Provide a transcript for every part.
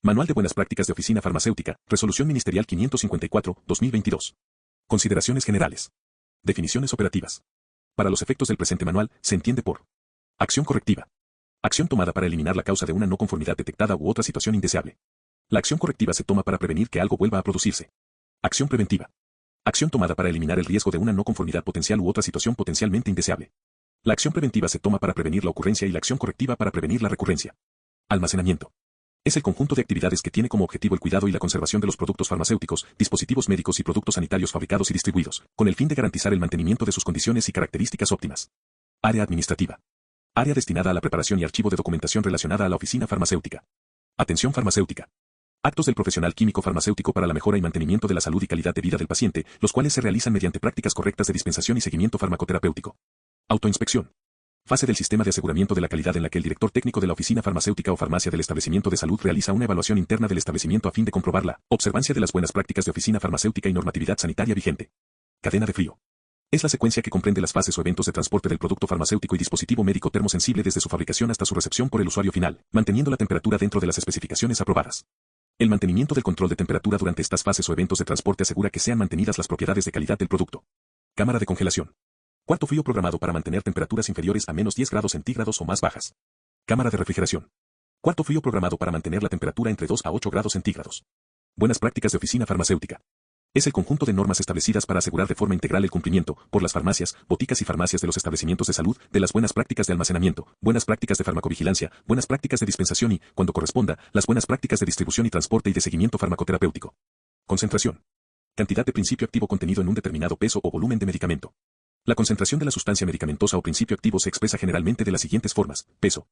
Manual de Buenas Prácticas de Oficina Farmacéutica, Resolución Ministerial 554/2022. Consideraciones generales. Definiciones operativas. Para los efectos del presente manual, se entiende por acción correctiva. Acción tomada para eliminar la causa de una no conformidad detectada u otra situación indeseable. La acción correctiva se toma para prevenir que algo vuelva a producirse. Acción preventiva. Acción tomada para eliminar el riesgo de una no conformidad potencial u otra situación potencialmente indeseable. La acción preventiva se toma para prevenir la ocurrencia y la acción correctiva para prevenir la recurrencia. Almacenamiento. Es el conjunto de actividades que tiene como objetivo el cuidado y la conservación de los productos farmacéuticos, dispositivos médicos y productos sanitarios fabricados y distribuidos, con el fin de garantizar el mantenimiento de sus condiciones y características óptimas. Área administrativa. Área destinada a la preparación y archivo de documentación relacionada a la oficina farmacéutica. Atención farmacéutica. Actos del profesional químico farmacéutico para la mejora y mantenimiento de la salud y calidad de vida del paciente, los cuales se realizan mediante prácticas correctas de dispensación y seguimiento farmacoterapéutico. Autoinspección. Fase del sistema de aseguramiento de la calidad en la que el director técnico de la oficina farmacéutica o farmacia del establecimiento de salud realiza una evaluación interna del establecimiento a fin de comprobar la observancia de las buenas prácticas de oficina farmacéutica y normatividad sanitaria vigente. Cadena de frío. Es la secuencia que comprende las fases o eventos de transporte del producto farmacéutico y dispositivo médico termosensible desde su fabricación hasta su recepción por el usuario final, manteniendo la temperatura dentro de las especificaciones aprobadas. El mantenimiento del control de temperatura durante estas fases o eventos de transporte asegura que sean mantenidas las propiedades de calidad del producto. Cámara de congelación. Cuarto frío programado para mantener temperaturas inferiores a menos 10 grados centígrados o más bajas. Cámara de refrigeración. Cuarto frío programado para mantener la temperatura entre 2 a 8 grados centígrados. Buenas prácticas de oficina farmacéutica. Es el conjunto de normas establecidas para asegurar de forma integral el cumplimiento, por las farmacias, boticas y farmacias de los establecimientos de salud, de las buenas prácticas de almacenamiento, buenas prácticas de farmacovigilancia, buenas prácticas de dispensación y, cuando corresponda, las buenas prácticas de distribución y transporte y de seguimiento farmacoterapéutico. Concentración. Cantidad de principio activo contenido en un determinado peso o volumen de medicamento. La concentración de la sustancia medicamentosa o principio activo se expresa generalmente de las siguientes formas: peso,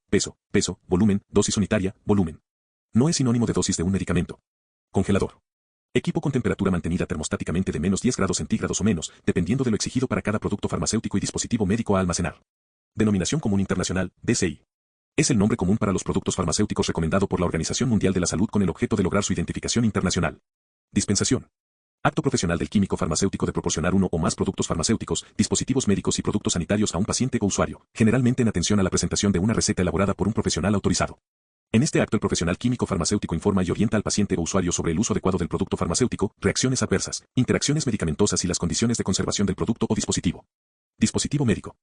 volumen, dosis unitaria, volumen. No es sinónimo de dosis de un medicamento. Congelador. Equipo con temperatura mantenida termostáticamente de menos 10 grados centígrados o menos, dependiendo de lo exigido para cada producto farmacéutico y dispositivo médico a almacenar. Denominación común internacional, DCI. Es el nombre común para los productos farmacéuticos recomendado por la Organización Mundial de la Salud con el objeto de lograr su identificación internacional. Dispensación. Acto profesional del químico farmacéutico de proporcionar uno o más productos farmacéuticos, dispositivos médicos y productos sanitarios a un paciente o usuario, generalmente en atención a la presentación de una receta elaborada por un profesional autorizado. En este acto el profesional químico farmacéutico informa y orienta al paciente o usuario sobre el uso adecuado del producto farmacéutico, reacciones adversas, interacciones medicamentosas y las condiciones de conservación del producto o dispositivo. Dispositivo médico.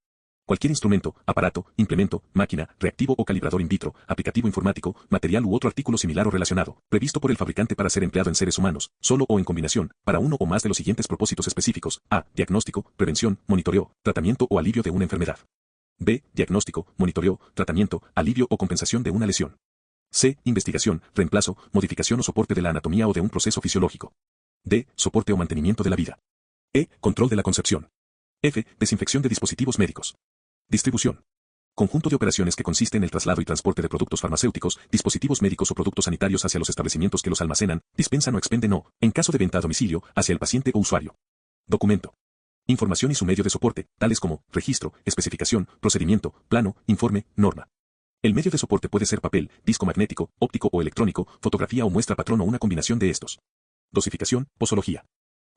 Cualquier instrumento, aparato, implemento, máquina, reactivo o calibrador in vitro, aplicativo informático, material u otro artículo similar o relacionado, previsto por el fabricante para ser empleado en seres humanos, solo o en combinación, para uno o más de los siguientes propósitos específicos: A. Diagnóstico, prevención, monitoreo, tratamiento o alivio de una enfermedad. B. Diagnóstico, monitoreo, tratamiento, alivio o compensación de una lesión. C. Investigación, reemplazo, modificación o soporte de la anatomía o de un proceso fisiológico. D. Soporte o mantenimiento de la vida. E. Control de la concepción. F. Desinfección de dispositivos médicos. Distribución. Conjunto de operaciones que consiste en el traslado y transporte de productos farmacéuticos, dispositivos médicos o productos sanitarios hacia los establecimientos que los almacenan, dispensan o expenden o, en caso de venta a domicilio, hacia el paciente o usuario. Documento. Información y su medio de soporte, tales como registro, especificación, procedimiento, plano, informe, norma. El medio de soporte puede ser papel, disco magnético, óptico o electrónico, fotografía o muestra patrón o una combinación de estos. Dosificación, posología.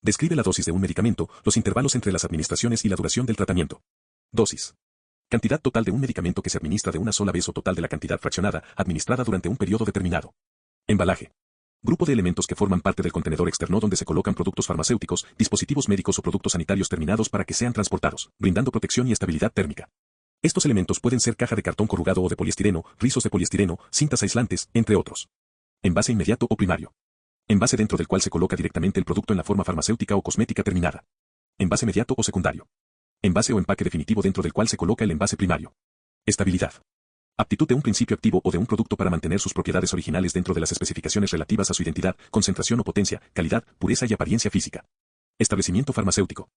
Describe la dosis de un medicamento, los intervalos entre las administraciones y la duración del tratamiento. Dosis. Cantidad total de un medicamento que se administra de una sola vez o total de la cantidad fraccionada, administrada durante un periodo determinado. Embalaje. Grupo de elementos que forman parte del contenedor externo donde se colocan productos farmacéuticos, dispositivos médicos o productos sanitarios terminados para que sean transportados, brindando protección y estabilidad térmica. Estos elementos pueden ser caja de cartón corrugado o de poliestireno, rizos de poliestireno, cintas aislantes, entre otros. Envase inmediato o primario. Envase dentro del cual se coloca directamente el producto en la forma farmacéutica o cosmética terminada. Envase mediato o secundario. Envase o empaque definitivo dentro del cual se coloca el envase primario. Estabilidad. Aptitud de un principio activo o de un producto para mantener sus propiedades originales dentro de las especificaciones relativas a su identidad, concentración o potencia, calidad, pureza y apariencia física. Establecimiento farmacéutico.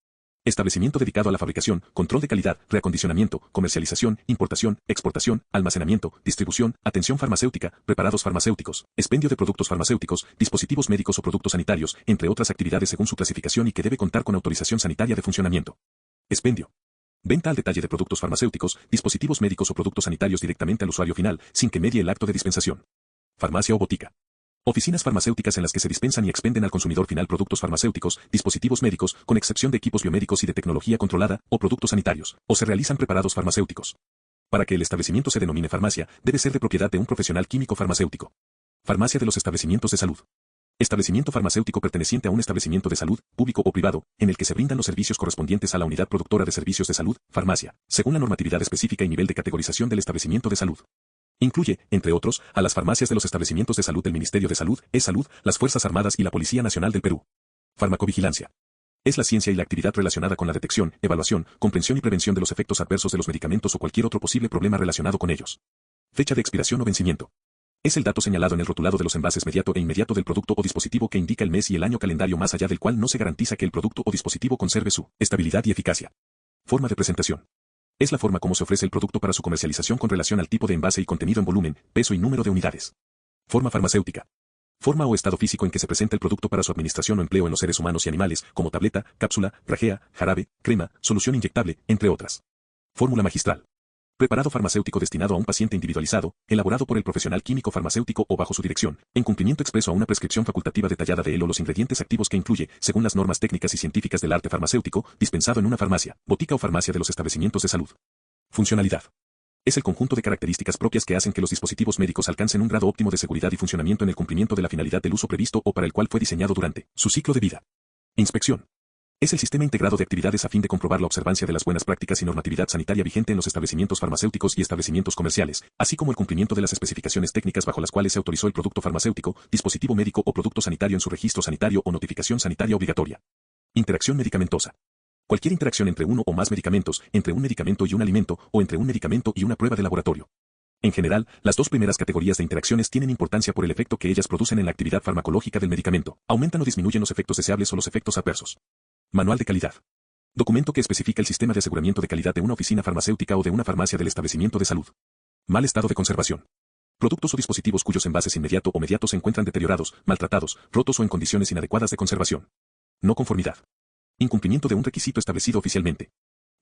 Establecimiento dedicado a la fabricación, control de calidad, reacondicionamiento, comercialización, importación, exportación, almacenamiento, distribución, atención farmacéutica, preparados farmacéuticos, expendio de productos farmacéuticos, dispositivos médicos o productos sanitarios, entre otras actividades según su clasificación y que debe contar con autorización sanitaria de funcionamiento. Expendio. Venta al detalle de productos farmacéuticos, dispositivos médicos o productos sanitarios directamente al usuario final, sin que medie el acto de dispensación. Farmacia o botica. Oficinas farmacéuticas en las que se dispensan y expenden al consumidor final productos farmacéuticos, dispositivos médicos, con excepción de equipos biomédicos y de tecnología controlada, o productos sanitarios, o se realizan preparados farmacéuticos. Para que el establecimiento se denomine farmacia, debe ser de propiedad de un profesional químico farmacéutico. Farmacia de los establecimientos de salud. Establecimiento farmacéutico perteneciente a un establecimiento de salud, público o privado, en el que se brindan los servicios correspondientes a la unidad productora de servicios de salud, farmacia, según la normatividad específica y nivel de categorización del establecimiento de salud. Incluye, entre otros, a las farmacias de los establecimientos de salud del Ministerio de Salud, E-Salud, las Fuerzas Armadas y la Policía Nacional del Perú. Farmacovigilancia. Es la ciencia y la actividad relacionada con la detección, evaluación, comprensión y prevención de los efectos adversos de los medicamentos o cualquier otro posible problema relacionado con ellos. Fecha de expiración o vencimiento. Es el dato señalado en el rotulado de los envases mediato e inmediato del producto o dispositivo que indica el mes y el año calendario más allá del cual no se garantiza que el producto o dispositivo conserve su estabilidad y eficacia. Forma de presentación. Es la forma como se ofrece el producto para su comercialización con relación al tipo de envase y contenido en volumen, peso y número de unidades. Forma farmacéutica. Forma o estado físico en que se presenta el producto para su administración o empleo en los seres humanos y animales, como tableta, cápsula, grajea, jarabe, crema, solución inyectable, entre otras. Fórmula magistral. Preparado farmacéutico destinado a un paciente individualizado, elaborado por el profesional químico farmacéutico o bajo su dirección, en cumplimiento expreso a una prescripción facultativa detallada de él o los ingredientes activos que incluye, según las normas técnicas y científicas del arte farmacéutico, dispensado en una farmacia, botica o farmacia de los establecimientos de salud. Funcionalidad. Es el conjunto de características propias que hacen que los dispositivos médicos alcancen un grado óptimo de seguridad y funcionamiento en el cumplimiento de la finalidad del uso previsto o para el cual fue diseñado durante su ciclo de vida. Inspección. Es el sistema integrado de actividades a fin de comprobar la observancia de las buenas prácticas y normatividad sanitaria vigente en los establecimientos farmacéuticos y establecimientos comerciales, así como el cumplimiento de las especificaciones técnicas bajo las cuales se autorizó el producto farmacéutico, dispositivo médico o producto sanitario en su registro sanitario o notificación sanitaria obligatoria. Interacción medicamentosa. Cualquier interacción entre uno o más medicamentos, entre un medicamento y un alimento, o entre un medicamento y una prueba de laboratorio. En general, las dos primeras categorías de interacciones tienen importancia por el efecto que ellas producen en la actividad farmacológica del medicamento, aumentan o disminuyen los efectos deseables o los efectos adversos. Manual de calidad. Documento que especifica el sistema de aseguramiento de calidad de una oficina farmacéutica o de una farmacia del establecimiento de salud. Mal estado de conservación. Productos o dispositivos cuyos envases inmediato o mediatos se encuentran deteriorados, maltratados, rotos o en condiciones inadecuadas de conservación. No conformidad. Incumplimiento de un requisito establecido oficialmente.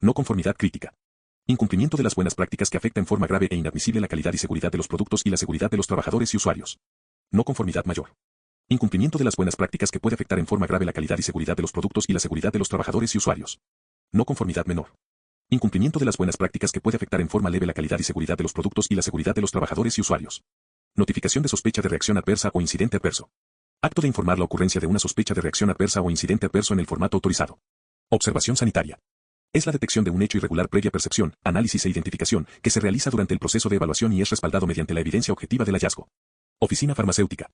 No conformidad crítica. Incumplimiento de las buenas prácticas que afecta en forma grave e inadmisible la calidad y seguridad de los productos y la seguridad de los trabajadores y usuarios. No conformidad mayor. Incumplimiento de las buenas prácticas que puede afectar en forma grave la calidad y seguridad de los productos y la seguridad de los trabajadores y usuarios. No conformidad menor. Incumplimiento de las buenas prácticas que puede afectar en forma leve la calidad y seguridad de los productos y la seguridad de los trabajadores y usuarios. Notificación de sospecha de reacción adversa o incidente adverso. Acto de informar la ocurrencia de una sospecha de reacción adversa o incidente adverso en el formato autorizado. Observación sanitaria. Es la detección de un hecho irregular previa percepción, análisis e identificación que se realiza durante el proceso de evaluación y es respaldado mediante la evidencia objetiva del hallazgo. Oficina farmacéutica.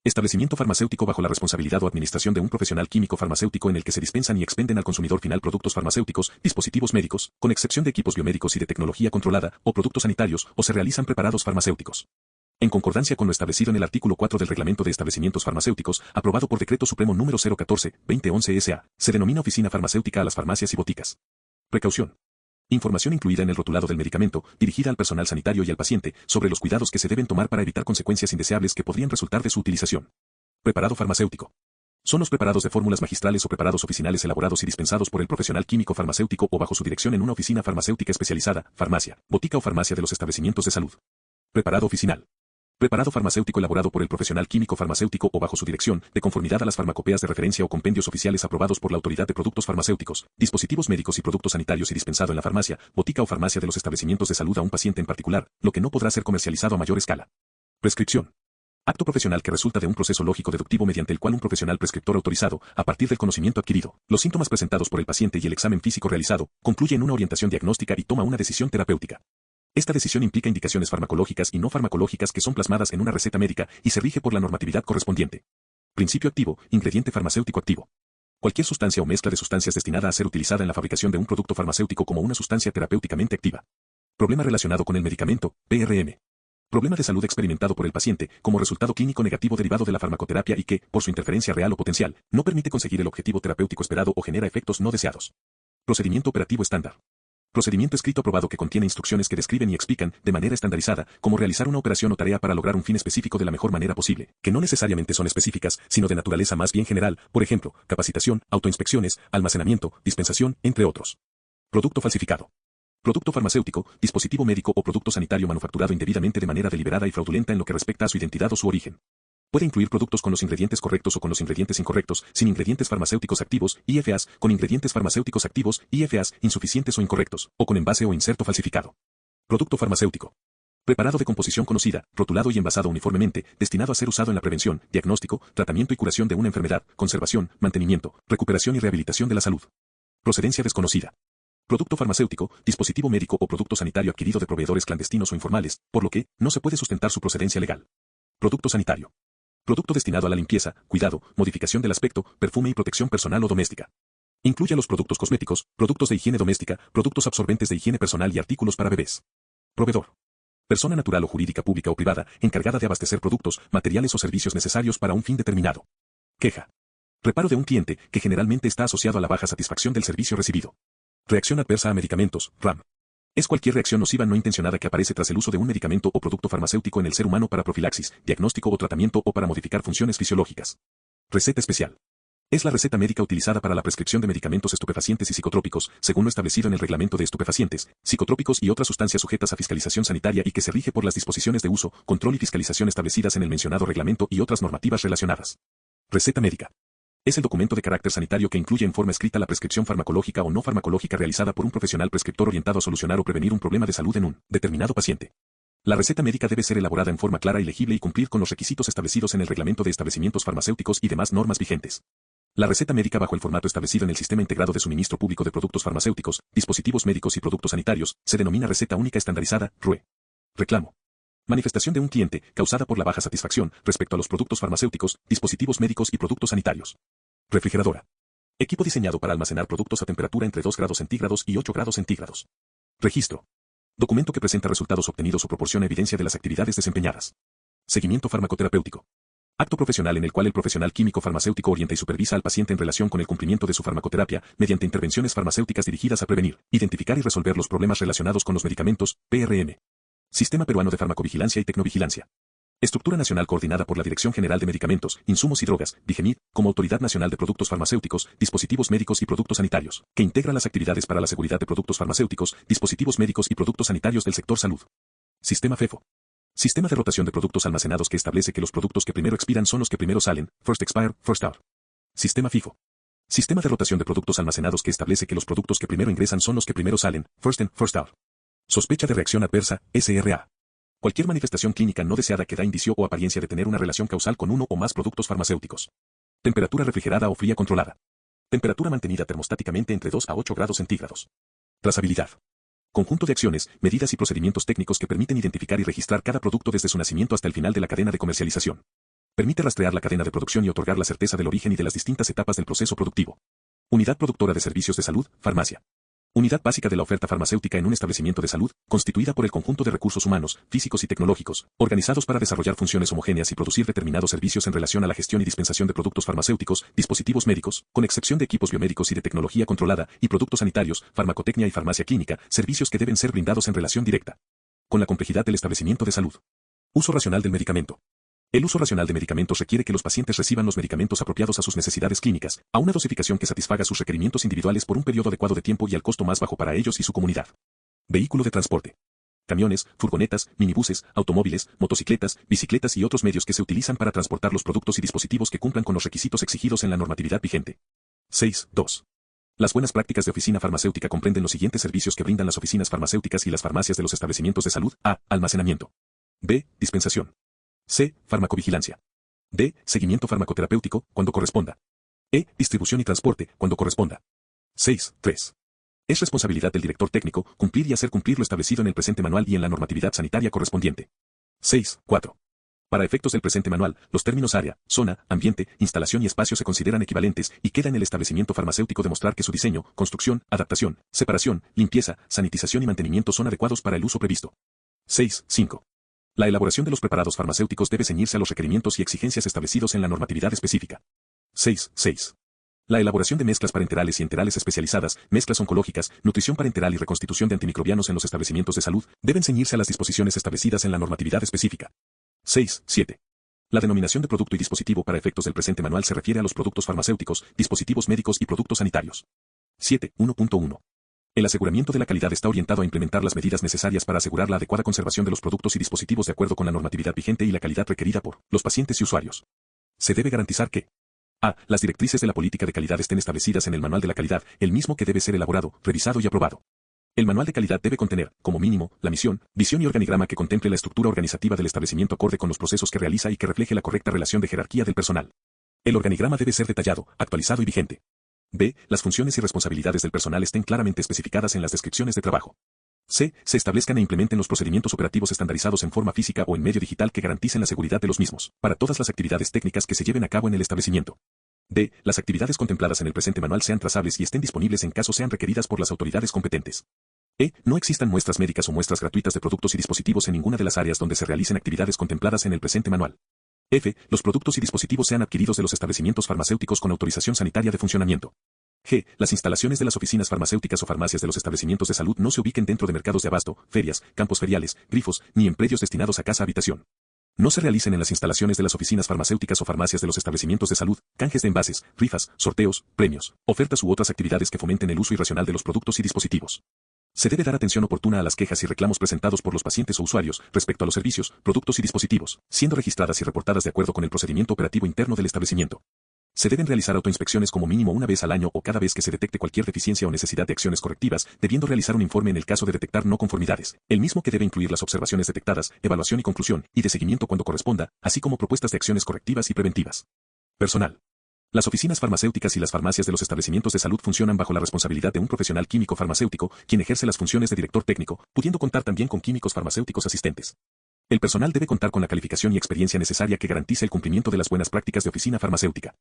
Establecimiento farmacéutico bajo la responsabilidad o administración de un profesional químico farmacéutico en el que se dispensan y expenden al consumidor final productos farmacéuticos, dispositivos médicos, con excepción de equipos biomédicos y de tecnología controlada, o productos sanitarios, o se realizan preparados farmacéuticos. En concordancia con lo establecido en el artículo 4 del Reglamento de Establecimientos Farmacéuticos, aprobado por Decreto Supremo número 014/2011 SA, se denomina oficina farmacéutica a las farmacias y boticas. Precaución. Información incluida en el rotulado del medicamento, dirigida al personal sanitario y al paciente, sobre los cuidados que se deben tomar para evitar consecuencias indeseables que podrían resultar de su utilización. Preparado farmacéutico. Son los preparados de fórmulas magistrales o preparados oficinales elaborados y dispensados por el profesional químico farmacéutico o bajo su dirección en una oficina farmacéutica especializada, farmacia, botica o farmacia de los establecimientos de salud. Preparado oficinal. Preparado farmacéutico elaborado por el profesional químico farmacéutico o bajo su dirección, de conformidad a las farmacopeas de referencia o compendios oficiales aprobados por la Autoridad de Productos Farmacéuticos, dispositivos médicos y productos sanitarios y dispensado en la farmacia, botica o farmacia de los establecimientos de salud a un paciente en particular, lo que no podrá ser comercializado a mayor escala. Prescripción. Acto profesional que resulta de un proceso lógico deductivo mediante el cual un profesional prescriptor autorizado, a partir del conocimiento adquirido, los síntomas presentados por el paciente y el examen físico realizado, concluye en una orientación diagnóstica y toma una decisión terapéutica. Esta decisión implica indicaciones farmacológicas y no farmacológicas que son plasmadas en una receta médica y se rige por la normatividad correspondiente. Principio activo, ingrediente farmacéutico activo. Cualquier sustancia o mezcla de sustancias destinada a ser utilizada en la fabricación de un producto farmacéutico como una sustancia terapéuticamente activa. Problema relacionado con el medicamento, PRM. Problema de salud experimentado por el paciente como resultado clínico negativo derivado de la farmacoterapia y que, por su interferencia real o potencial, no permite conseguir el objetivo terapéutico esperado o genera efectos no deseados. Procedimiento operativo estándar. Procedimiento escrito aprobado que contiene instrucciones que describen y explican, de manera estandarizada, cómo realizar una operación o tarea para lograr un fin específico de la mejor manera posible, que no necesariamente son específicas, sino de naturaleza más bien general, por ejemplo, capacitación, autoinspecciones, almacenamiento, dispensación, entre otros. Producto falsificado. Producto farmacéutico, dispositivo médico o producto sanitario manufacturado indebidamente de manera deliberada y fraudulenta en lo que respecta a su identidad o su origen. Puede incluir productos con los ingredientes correctos o con los ingredientes incorrectos, sin ingredientes farmacéuticos activos, IFAs, con ingredientes farmacéuticos activos, IFAs, insuficientes o incorrectos, o con envase o inserto falsificado. Producto farmacéutico. Preparado de composición conocida, rotulado y envasado uniformemente, destinado a ser usado en la prevención, diagnóstico, tratamiento y curación de una enfermedad, conservación, mantenimiento, recuperación y rehabilitación de la salud. Procedencia desconocida. Producto farmacéutico, dispositivo médico o producto sanitario adquirido de proveedores clandestinos o informales, por lo que no se puede sustentar su procedencia legal. Producto sanitario. Producto destinado a la limpieza, cuidado, modificación del aspecto, perfume y protección personal o doméstica. Incluye los productos cosméticos, productos de higiene doméstica, productos absorbentes de higiene personal y artículos para bebés. Proveedor. Persona natural o jurídica pública o privada, encargada de abastecer productos, materiales o servicios necesarios para un fin determinado. Queja. Reparo de un cliente, que generalmente está asociado a la baja satisfacción del servicio recibido. Reacción adversa a medicamentos, RAM. Es cualquier reacción nociva no intencionada que aparece tras el uso de un medicamento o producto farmacéutico en el ser humano para profilaxis, diagnóstico o tratamiento o para modificar funciones fisiológicas. Receta especial. Es la receta médica utilizada para la prescripción de medicamentos estupefacientes y psicotrópicos, según lo establecido en el Reglamento de Estupefacientes, Psicotrópicos y otras sustancias sujetas a fiscalización sanitaria y que se rige por las disposiciones de uso, control y fiscalización establecidas en el mencionado reglamento y otras normativas relacionadas. Receta médica. Es el documento de carácter sanitario que incluye en forma escrita la prescripción farmacológica o no farmacológica realizada por un profesional prescriptor orientado a solucionar o prevenir un problema de salud en un determinado paciente. La receta médica debe ser elaborada en forma clara y legible y cumplir con los requisitos establecidos en el Reglamento de Establecimientos Farmacéuticos y demás normas vigentes. La receta médica bajo el formato establecido en el Sistema Integrado de Suministro Público de Productos Farmacéuticos, Dispositivos Médicos y Productos Sanitarios, se denomina Receta Única Estandarizada, RUE. Reclamo. Manifestación de un cliente, causada por la baja satisfacción, respecto a los productos farmacéuticos, dispositivos médicos y productos sanitarios. Refrigeradora. Equipo diseñado para almacenar productos a temperatura entre 2 grados centígrados y 8 grados centígrados. Registro. Documento que presenta resultados obtenidos o proporciona evidencia de las actividades desempeñadas. Seguimiento farmacoterapéutico. Acto profesional en el cual el profesional químico farmacéutico orienta y supervisa al paciente en relación con el cumplimiento de su farmacoterapia, mediante intervenciones farmacéuticas dirigidas a prevenir, identificar y resolver los problemas relacionados con los medicamentos, PRM. Sistema Peruano de Farmacovigilancia y Tecnovigilancia. Estructura nacional coordinada por la Dirección General de Medicamentos, Insumos y Drogas, DIGEMID, como Autoridad Nacional de Productos Farmacéuticos, Dispositivos Médicos y Productos Sanitarios, que integra las actividades para la seguridad de productos farmacéuticos, dispositivos médicos y productos sanitarios del sector salud. Sistema FEFO. Sistema de rotación de productos almacenados que establece que los productos que primero expiran son los que primero salen, first expire, first out. Sistema FIFO. Sistema de rotación de productos almacenados que establece que los productos que primero ingresan son los que primero salen, first in, first out. Sospecha de reacción adversa, SRA. Cualquier manifestación clínica no deseada que da indicio o apariencia de tener una relación causal con uno o más productos farmacéuticos. Temperatura refrigerada o fría controlada. Temperatura mantenida termostáticamente entre 2 a 8 grados centígrados. Trazabilidad. Conjunto de acciones, medidas y procedimientos técnicos que permiten identificar y registrar cada producto desde su nacimiento hasta el final de la cadena de comercialización. Permite rastrear la cadena de producción y otorgar la certeza del origen y de las distintas etapas del proceso productivo. Unidad productora de servicios de salud, farmacia. Unidad básica de la oferta farmacéutica en un establecimiento de salud, constituida por el conjunto de recursos humanos, físicos y tecnológicos, organizados para desarrollar funciones homogéneas y producir determinados servicios en relación a la gestión y dispensación de productos farmacéuticos, dispositivos médicos, con excepción de equipos biomédicos y de tecnología controlada, y productos sanitarios, farmacotecnia y farmacia clínica, servicios que deben ser brindados en relación directa con la complejidad del establecimiento de salud. Uso racional del medicamento. El uso racional de medicamentos requiere que los pacientes reciban los medicamentos apropiados a sus necesidades clínicas, a una dosificación que satisfaga sus requerimientos individuales por un periodo adecuado de tiempo y al costo más bajo para ellos y su comunidad. Vehículo de transporte. Camiones, furgonetas, minibuses, automóviles, motocicletas, bicicletas y otros medios que se utilizan para transportar los productos y dispositivos que cumplan con los requisitos exigidos en la normatividad vigente. 6.2. Las buenas prácticas de oficina farmacéutica comprenden los siguientes servicios que brindan las oficinas farmacéuticas y las farmacias de los establecimientos de salud. A. Almacenamiento. B. Dispensación. C. Farmacovigilancia. D. Seguimiento farmacoterapéutico, cuando corresponda. E. Distribución y transporte, cuando corresponda. 6.3. Es responsabilidad del director técnico cumplir y hacer cumplir lo establecido en el presente manual y en la normatividad sanitaria correspondiente. 6.4. Para efectos del presente manual, los términos área, zona, ambiente, instalación y espacio se consideran equivalentes y queda en el establecimiento farmacéutico demostrar que su diseño, construcción, adaptación, separación, limpieza, sanitización y mantenimiento son adecuados para el uso previsto. 6.5. La elaboración de los preparados farmacéuticos debe ceñirse a los requerimientos y exigencias establecidos en la normatividad específica. 6.6. La elaboración de mezclas parenterales y enterales especializadas, mezclas oncológicas, nutrición parenteral y reconstitución de antimicrobianos en los establecimientos de salud, deben ceñirse a las disposiciones establecidas en la normatividad específica. 6.7. La denominación de producto y dispositivo para efectos del presente manual se refiere a los productos farmacéuticos, dispositivos médicos y productos sanitarios. 7.1.1. El aseguramiento de la calidad está orientado a implementar las medidas necesarias para asegurar la adecuada conservación de los productos y dispositivos de acuerdo con la normatividad vigente y la calidad requerida por los pacientes y usuarios. Se debe garantizar que a. Las directrices de la política de calidad estén establecidas en el manual de la calidad, el mismo que debe ser elaborado, revisado y aprobado El manual de calidad debe contener, como mínimo, la misión, visión y organigrama que contemple la estructura organizativa del establecimiento acorde con los procesos que realiza y que refleje la correcta relación de jerarquía del personal. El organigrama debe ser detallado, actualizado y vigente. B. Las funciones y responsabilidades del personal estén claramente especificadas en las descripciones de trabajo. C. Se establezcan e implementen los procedimientos operativos estandarizados en forma física o en medio digital que garanticen la seguridad de los mismos, para todas las actividades técnicas que se lleven a cabo en el establecimiento. D. Las actividades contempladas en el presente manual sean trazables y estén disponibles en caso sean requeridas por las autoridades competentes. E. No existan muestras médicas o muestras gratuitas de productos y dispositivos en ninguna de las áreas donde se realicen actividades contempladas en el presente manual. F. Los productos y dispositivos sean adquiridos de los establecimientos farmacéuticos con autorización sanitaria de funcionamiento. G. Las instalaciones de las oficinas farmacéuticas o farmacias de los establecimientos de salud no se ubiquen dentro de mercados de abasto, ferias, campos feriales, grifos, ni en predios destinados a casa-habitación. No se realicen en las instalaciones de las oficinas farmacéuticas o farmacias de los establecimientos de salud, canjes de envases, rifas, sorteos, premios, ofertas u otras actividades que fomenten el uso irracional de los productos y dispositivos. Se debe dar atención oportuna a las quejas y reclamos presentados por los pacientes o usuarios respecto a los servicios, productos y dispositivos, siendo registradas y reportadas de acuerdo con el procedimiento operativo interno del establecimiento. Se deben realizar autoinspecciones como mínimo una vez al año o cada vez que se detecte cualquier deficiencia o necesidad de acciones correctivas, debiendo realizar un informe en el caso de detectar no conformidades, el mismo que debe incluir las observaciones detectadas, evaluación y conclusión, y de seguimiento cuando corresponda, así como propuestas de acciones correctivas y preventivas. Personal. Las oficinas farmacéuticas y las farmacias de los establecimientos de salud funcionan bajo la responsabilidad de un profesional químico farmacéutico, quien ejerce las funciones de director técnico, pudiendo contar también con químicos farmacéuticos asistentes. El personal debe contar con la calificación y experiencia necesaria que garantice el cumplimiento de las buenas prácticas de oficina farmacéutica.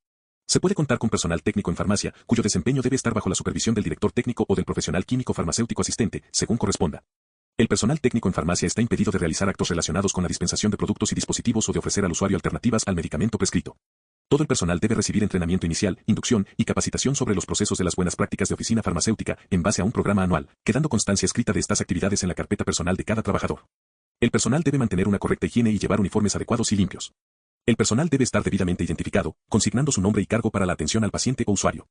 Se puede contar con personal técnico en farmacia, cuyo desempeño debe estar bajo la supervisión del director técnico o del profesional químico farmacéutico asistente, según corresponda. El personal técnico en farmacia está impedido de realizar actos relacionados con la dispensación de productos y dispositivos o de ofrecer al usuario alternativas al medicamento prescrito. Todo el personal debe recibir entrenamiento inicial, inducción y capacitación sobre los procesos de las buenas prácticas de oficina farmacéutica, en base a un programa anual, quedando constancia escrita de estas actividades en la carpeta personal de cada trabajador. El personal debe mantener una correcta higiene y llevar uniformes adecuados y limpios. El personal debe estar debidamente identificado, consignando su nombre y cargo para la atención al paciente o usuario.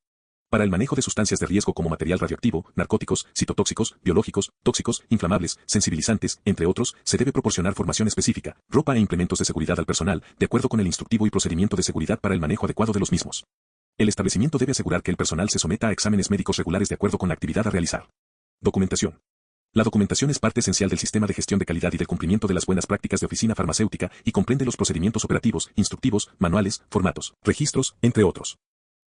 Para el manejo de sustancias de riesgo como material radioactivo, narcóticos, citotóxicos, biológicos, tóxicos, inflamables, sensibilizantes, entre otros, se debe proporcionar formación específica, ropa e implementos de seguridad al personal, de acuerdo con el instructivo y procedimiento de seguridad para el manejo adecuado de los mismos. El establecimiento debe asegurar que el personal se someta a exámenes médicos regulares de acuerdo con la actividad a realizar. Documentación. La documentación es parte esencial del sistema de gestión de calidad y del cumplimiento de las buenas prácticas de oficina farmacéutica y comprende los procedimientos operativos, instructivos, manuales, formatos, registros, entre otros.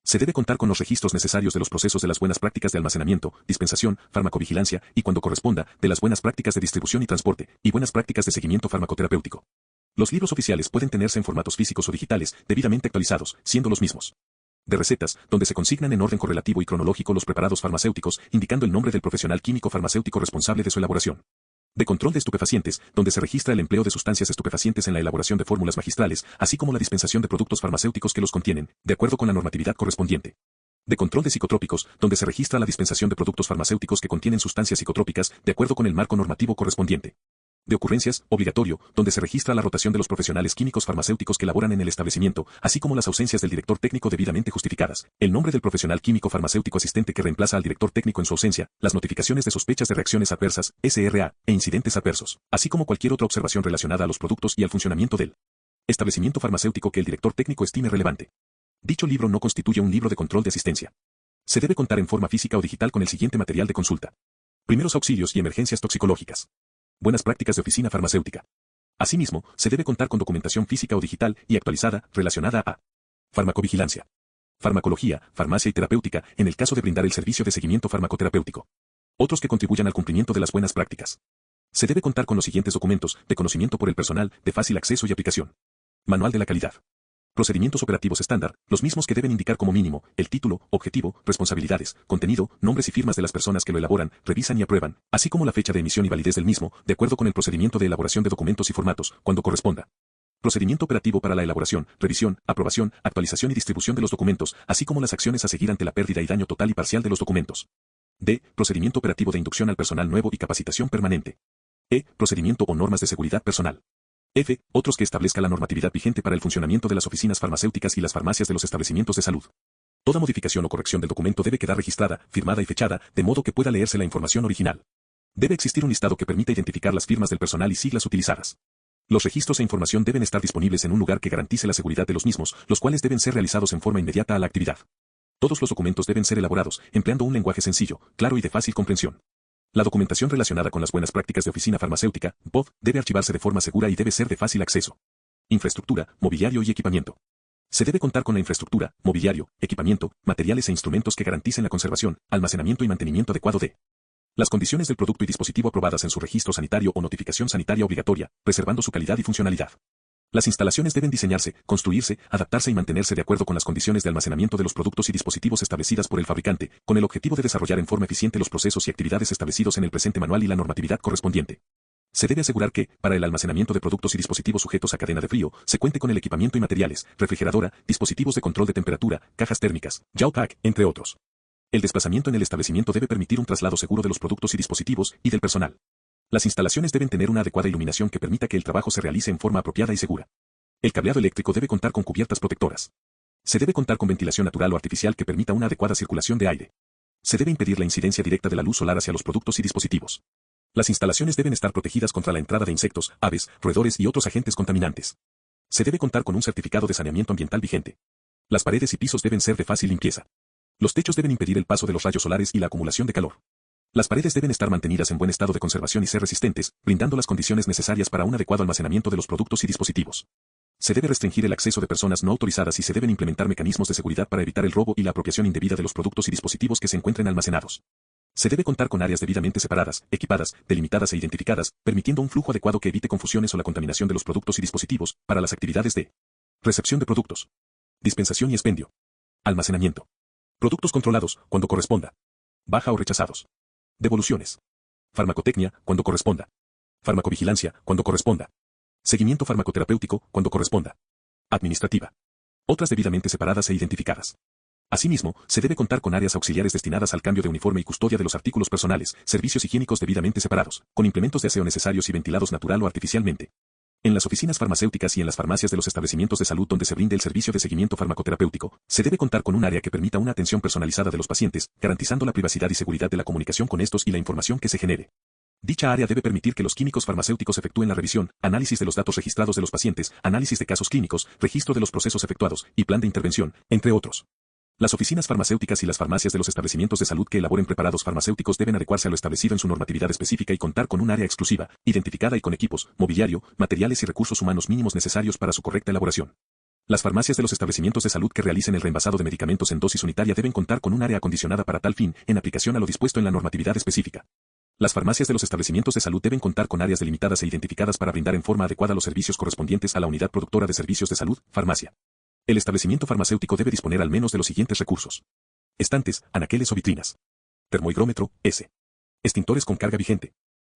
Se debe contar con los registros necesarios de los procesos de las buenas prácticas de almacenamiento, dispensación, farmacovigilancia y, cuando corresponda, de las buenas prácticas de distribución y transporte, y buenas prácticas de seguimiento farmacoterapéutico. Los libros oficiales pueden tenerse en formatos físicos o digitales, debidamente actualizados, siendo los mismos de recetas, donde se consignan en orden correlativo y cronológico los preparados farmacéuticos, indicando el nombre del profesional químico farmacéutico responsable de su elaboración. De control de estupefacientes, donde se registra el empleo de sustancias estupefacientes en la elaboración de fórmulas magistrales, así como la dispensación de productos farmacéuticos que los contienen, de acuerdo con la normatividad correspondiente. De control de psicotrópicos, donde se registra la dispensación de productos farmacéuticos que contienen sustancias psicotrópicas, de acuerdo con el marco normativo correspondiente. De ocurrencias, obligatorio, donde se registra la rotación de los profesionales químicos farmacéuticos que laboran en el establecimiento, así como las ausencias del director técnico debidamente justificadas, el nombre del profesional químico farmacéutico asistente que reemplaza al director técnico en su ausencia, las notificaciones de sospechas de reacciones adversas, SRA, e incidentes adversos, así como cualquier otra observación relacionada a los productos y al funcionamiento del establecimiento farmacéutico que el director técnico estime relevante. Dicho libro no constituye un libro de control de asistencia. Se debe contar en forma física o digital con el siguiente material de consulta: primeros auxilios y emergencias toxicológicas. Buenas prácticas de oficina farmacéutica. Asimismo, se debe contar con documentación física o digital y actualizada relacionada a farmacovigilancia, farmacología, farmacia y terapéutica, en el caso de brindar el servicio de seguimiento farmacoterapéutico. Otros que contribuyan al cumplimiento de las buenas prácticas. Se debe contar con los siguientes documentos, de conocimiento por el personal, de fácil acceso y aplicación. Manual de la calidad. Procedimientos operativos estándar, los mismos que deben indicar como mínimo, el título, objetivo, responsabilidades, contenido, nombres y firmas de las personas que lo elaboran, revisan y aprueban, así como la fecha de emisión y validez del mismo, de acuerdo con el procedimiento de elaboración de documentos y formatos, cuando corresponda. Procedimiento operativo para la elaboración, revisión, aprobación, actualización y distribución de los documentos, así como las acciones a seguir ante la pérdida y daño total y parcial de los documentos. D. Procedimiento operativo de inducción al personal nuevo y capacitación permanente. E. Procedimiento o normas de seguridad personal. F. Otros que establezca la normatividad vigente para el funcionamiento de las oficinas farmacéuticas y las farmacias de los establecimientos de salud. Toda modificación o corrección del documento debe quedar registrada, firmada y fechada, de modo que pueda leerse la información original. Debe existir un listado que permita identificar las firmas del personal y siglas utilizadas. Los registros e información deben estar disponibles en un lugar que garantice la seguridad de los mismos, los cuales deben ser realizados en forma inmediata a la actividad. Todos los documentos deben ser elaborados, empleando un lenguaje sencillo, claro y de fácil comprensión. La documentación relacionada con las buenas prácticas de oficina farmacéutica, BOF, debe archivarse de forma segura y debe ser de fácil acceso. Infraestructura, mobiliario y equipamiento. Se debe contar con la infraestructura, mobiliario, equipamiento, materiales e instrumentos que garanticen la conservación, almacenamiento y mantenimiento adecuado de las condiciones del producto y dispositivo aprobadas en su registro sanitario o notificación sanitaria obligatoria, preservando su calidad y funcionalidad. Las instalaciones deben diseñarse, construirse, adaptarse y mantenerse de acuerdo con las condiciones de almacenamiento de los productos y dispositivos establecidas por el fabricante, con el objetivo de desarrollar en forma eficiente los procesos y actividades establecidos en el presente manual y la normatividad correspondiente. Se debe asegurar que, para el almacenamiento de productos y dispositivos sujetos a cadena de frío, se cuente con el equipamiento y materiales, refrigeradora, dispositivos de control de temperatura, cajas térmicas, Yowpack, entre otros. El desplazamiento en el establecimiento debe permitir un traslado seguro de los productos y dispositivos y del personal. Las instalaciones deben tener una adecuada iluminación que permita que el trabajo se realice en forma apropiada y segura. El cableado eléctrico debe contar con cubiertas protectoras. Se debe contar con ventilación natural o artificial que permita una adecuada circulación de aire. Se debe impedir la incidencia directa de la luz solar hacia los productos y dispositivos. Las instalaciones deben estar protegidas contra la entrada de insectos, aves, roedores y otros agentes contaminantes. Se debe contar con un certificado de saneamiento ambiental vigente. Las paredes y pisos deben ser de fácil limpieza. Los techos deben impedir el paso de los rayos solares y la acumulación de calor. Las paredes deben estar mantenidas en buen estado de conservación y ser resistentes, brindando las condiciones necesarias para un adecuado almacenamiento de los productos y dispositivos. Se debe restringir el acceso de personas no autorizadas y se deben implementar mecanismos de seguridad para evitar el robo y la apropiación indebida de los productos y dispositivos que se encuentren almacenados. Se debe contar con áreas debidamente separadas, equipadas, delimitadas e identificadas, permitiendo un flujo adecuado que evite confusiones o la contaminación de los productos y dispositivos, para las actividades de recepción de productos, dispensación y expendio, almacenamiento, productos controlados, cuando corresponda, baja o rechazados, devoluciones, farmacotecnia, cuando corresponda, farmacovigilancia, cuando corresponda, seguimiento farmacoterapéutico, cuando corresponda, administrativa, otras debidamente separadas e identificadas. Asimismo, se debe contar con áreas auxiliares destinadas al cambio de uniforme y custodia de los artículos personales, servicios higiénicos debidamente separados, con implementos de aseo necesarios y ventilados natural o artificialmente. En las oficinas farmacéuticas y en las farmacias de los establecimientos de salud donde se brinde el servicio de seguimiento farmacoterapéutico, se debe contar con un área que permita una atención personalizada de los pacientes, garantizando la privacidad y seguridad de la comunicación con estos y la información que se genere. Dicha área debe permitir que los químicos farmacéuticos efectúen la revisión, análisis de los datos registrados de los pacientes, análisis de casos clínicos, registro de los procesos efectuados y plan de intervención, entre otros. Las oficinas farmacéuticas y las farmacias de los establecimientos de salud que elaboren preparados farmacéuticos deben adecuarse a lo establecido en su normatividad específica y contar con un área exclusiva, identificada y con equipos, mobiliario, materiales y recursos humanos mínimos necesarios para su correcta elaboración. Las farmacias de los establecimientos de salud que realicen el reembasado de medicamentos en dosis unitaria deben contar con un área acondicionada para tal fin, en aplicación a lo dispuesto en la normatividad específica. Las farmacias de los establecimientos de salud deben contar con áreas delimitadas e identificadas para brindar en forma adecuada los servicios correspondientes a la unidad productora de servicios de salud, farmacia. El establecimiento farmacéutico debe disponer al menos de los siguientes recursos: estantes, anaqueles o vitrinas, termohigrómetro, S. Extintores con carga vigente,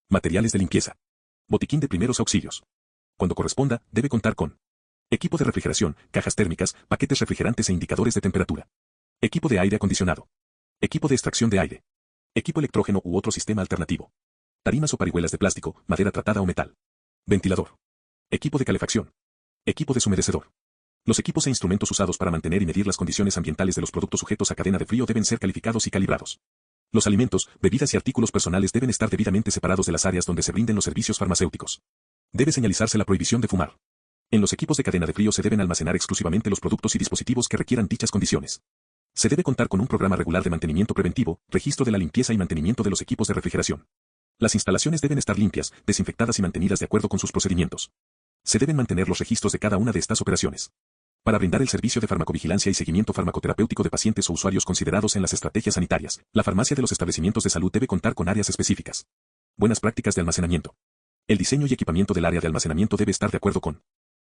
materiales de limpieza, botiquín de primeros auxilios. Cuando corresponda, debe contar con equipo de refrigeración, cajas térmicas, paquetes refrigerantes e indicadores de temperatura, equipo de aire acondicionado, equipo de extracción de aire, equipo electrógeno u otro sistema alternativo, tarimas o parihuelas de plástico, madera tratada o metal, ventilador, equipo de calefacción, equipo deshumedecedor. Los equipos e instrumentos usados para mantener y medir las condiciones ambientales de los productos sujetos a cadena de frío deben ser calificados y calibrados. Los alimentos, bebidas y artículos personales deben estar debidamente separados de las áreas donde se brinden los servicios farmacéuticos. Debe señalizarse la prohibición de fumar. En los equipos de cadena de frío se deben almacenar exclusivamente los productos y dispositivos que requieran dichas condiciones. Se debe contar con un programa regular de mantenimiento preventivo, registro de la limpieza y mantenimiento de los equipos de refrigeración. Las instalaciones deben estar limpias, desinfectadas y mantenidas de acuerdo con sus procedimientos. Se deben mantener los registros de cada una de estas operaciones. Para brindar el servicio de farmacovigilancia y seguimiento farmacoterapéutico de pacientes o usuarios considerados en las estrategias sanitarias, la farmacia de los establecimientos de salud debe contar con áreas específicas. Buenas prácticas de almacenamiento. El diseño y equipamiento del área de almacenamiento debe estar de acuerdo con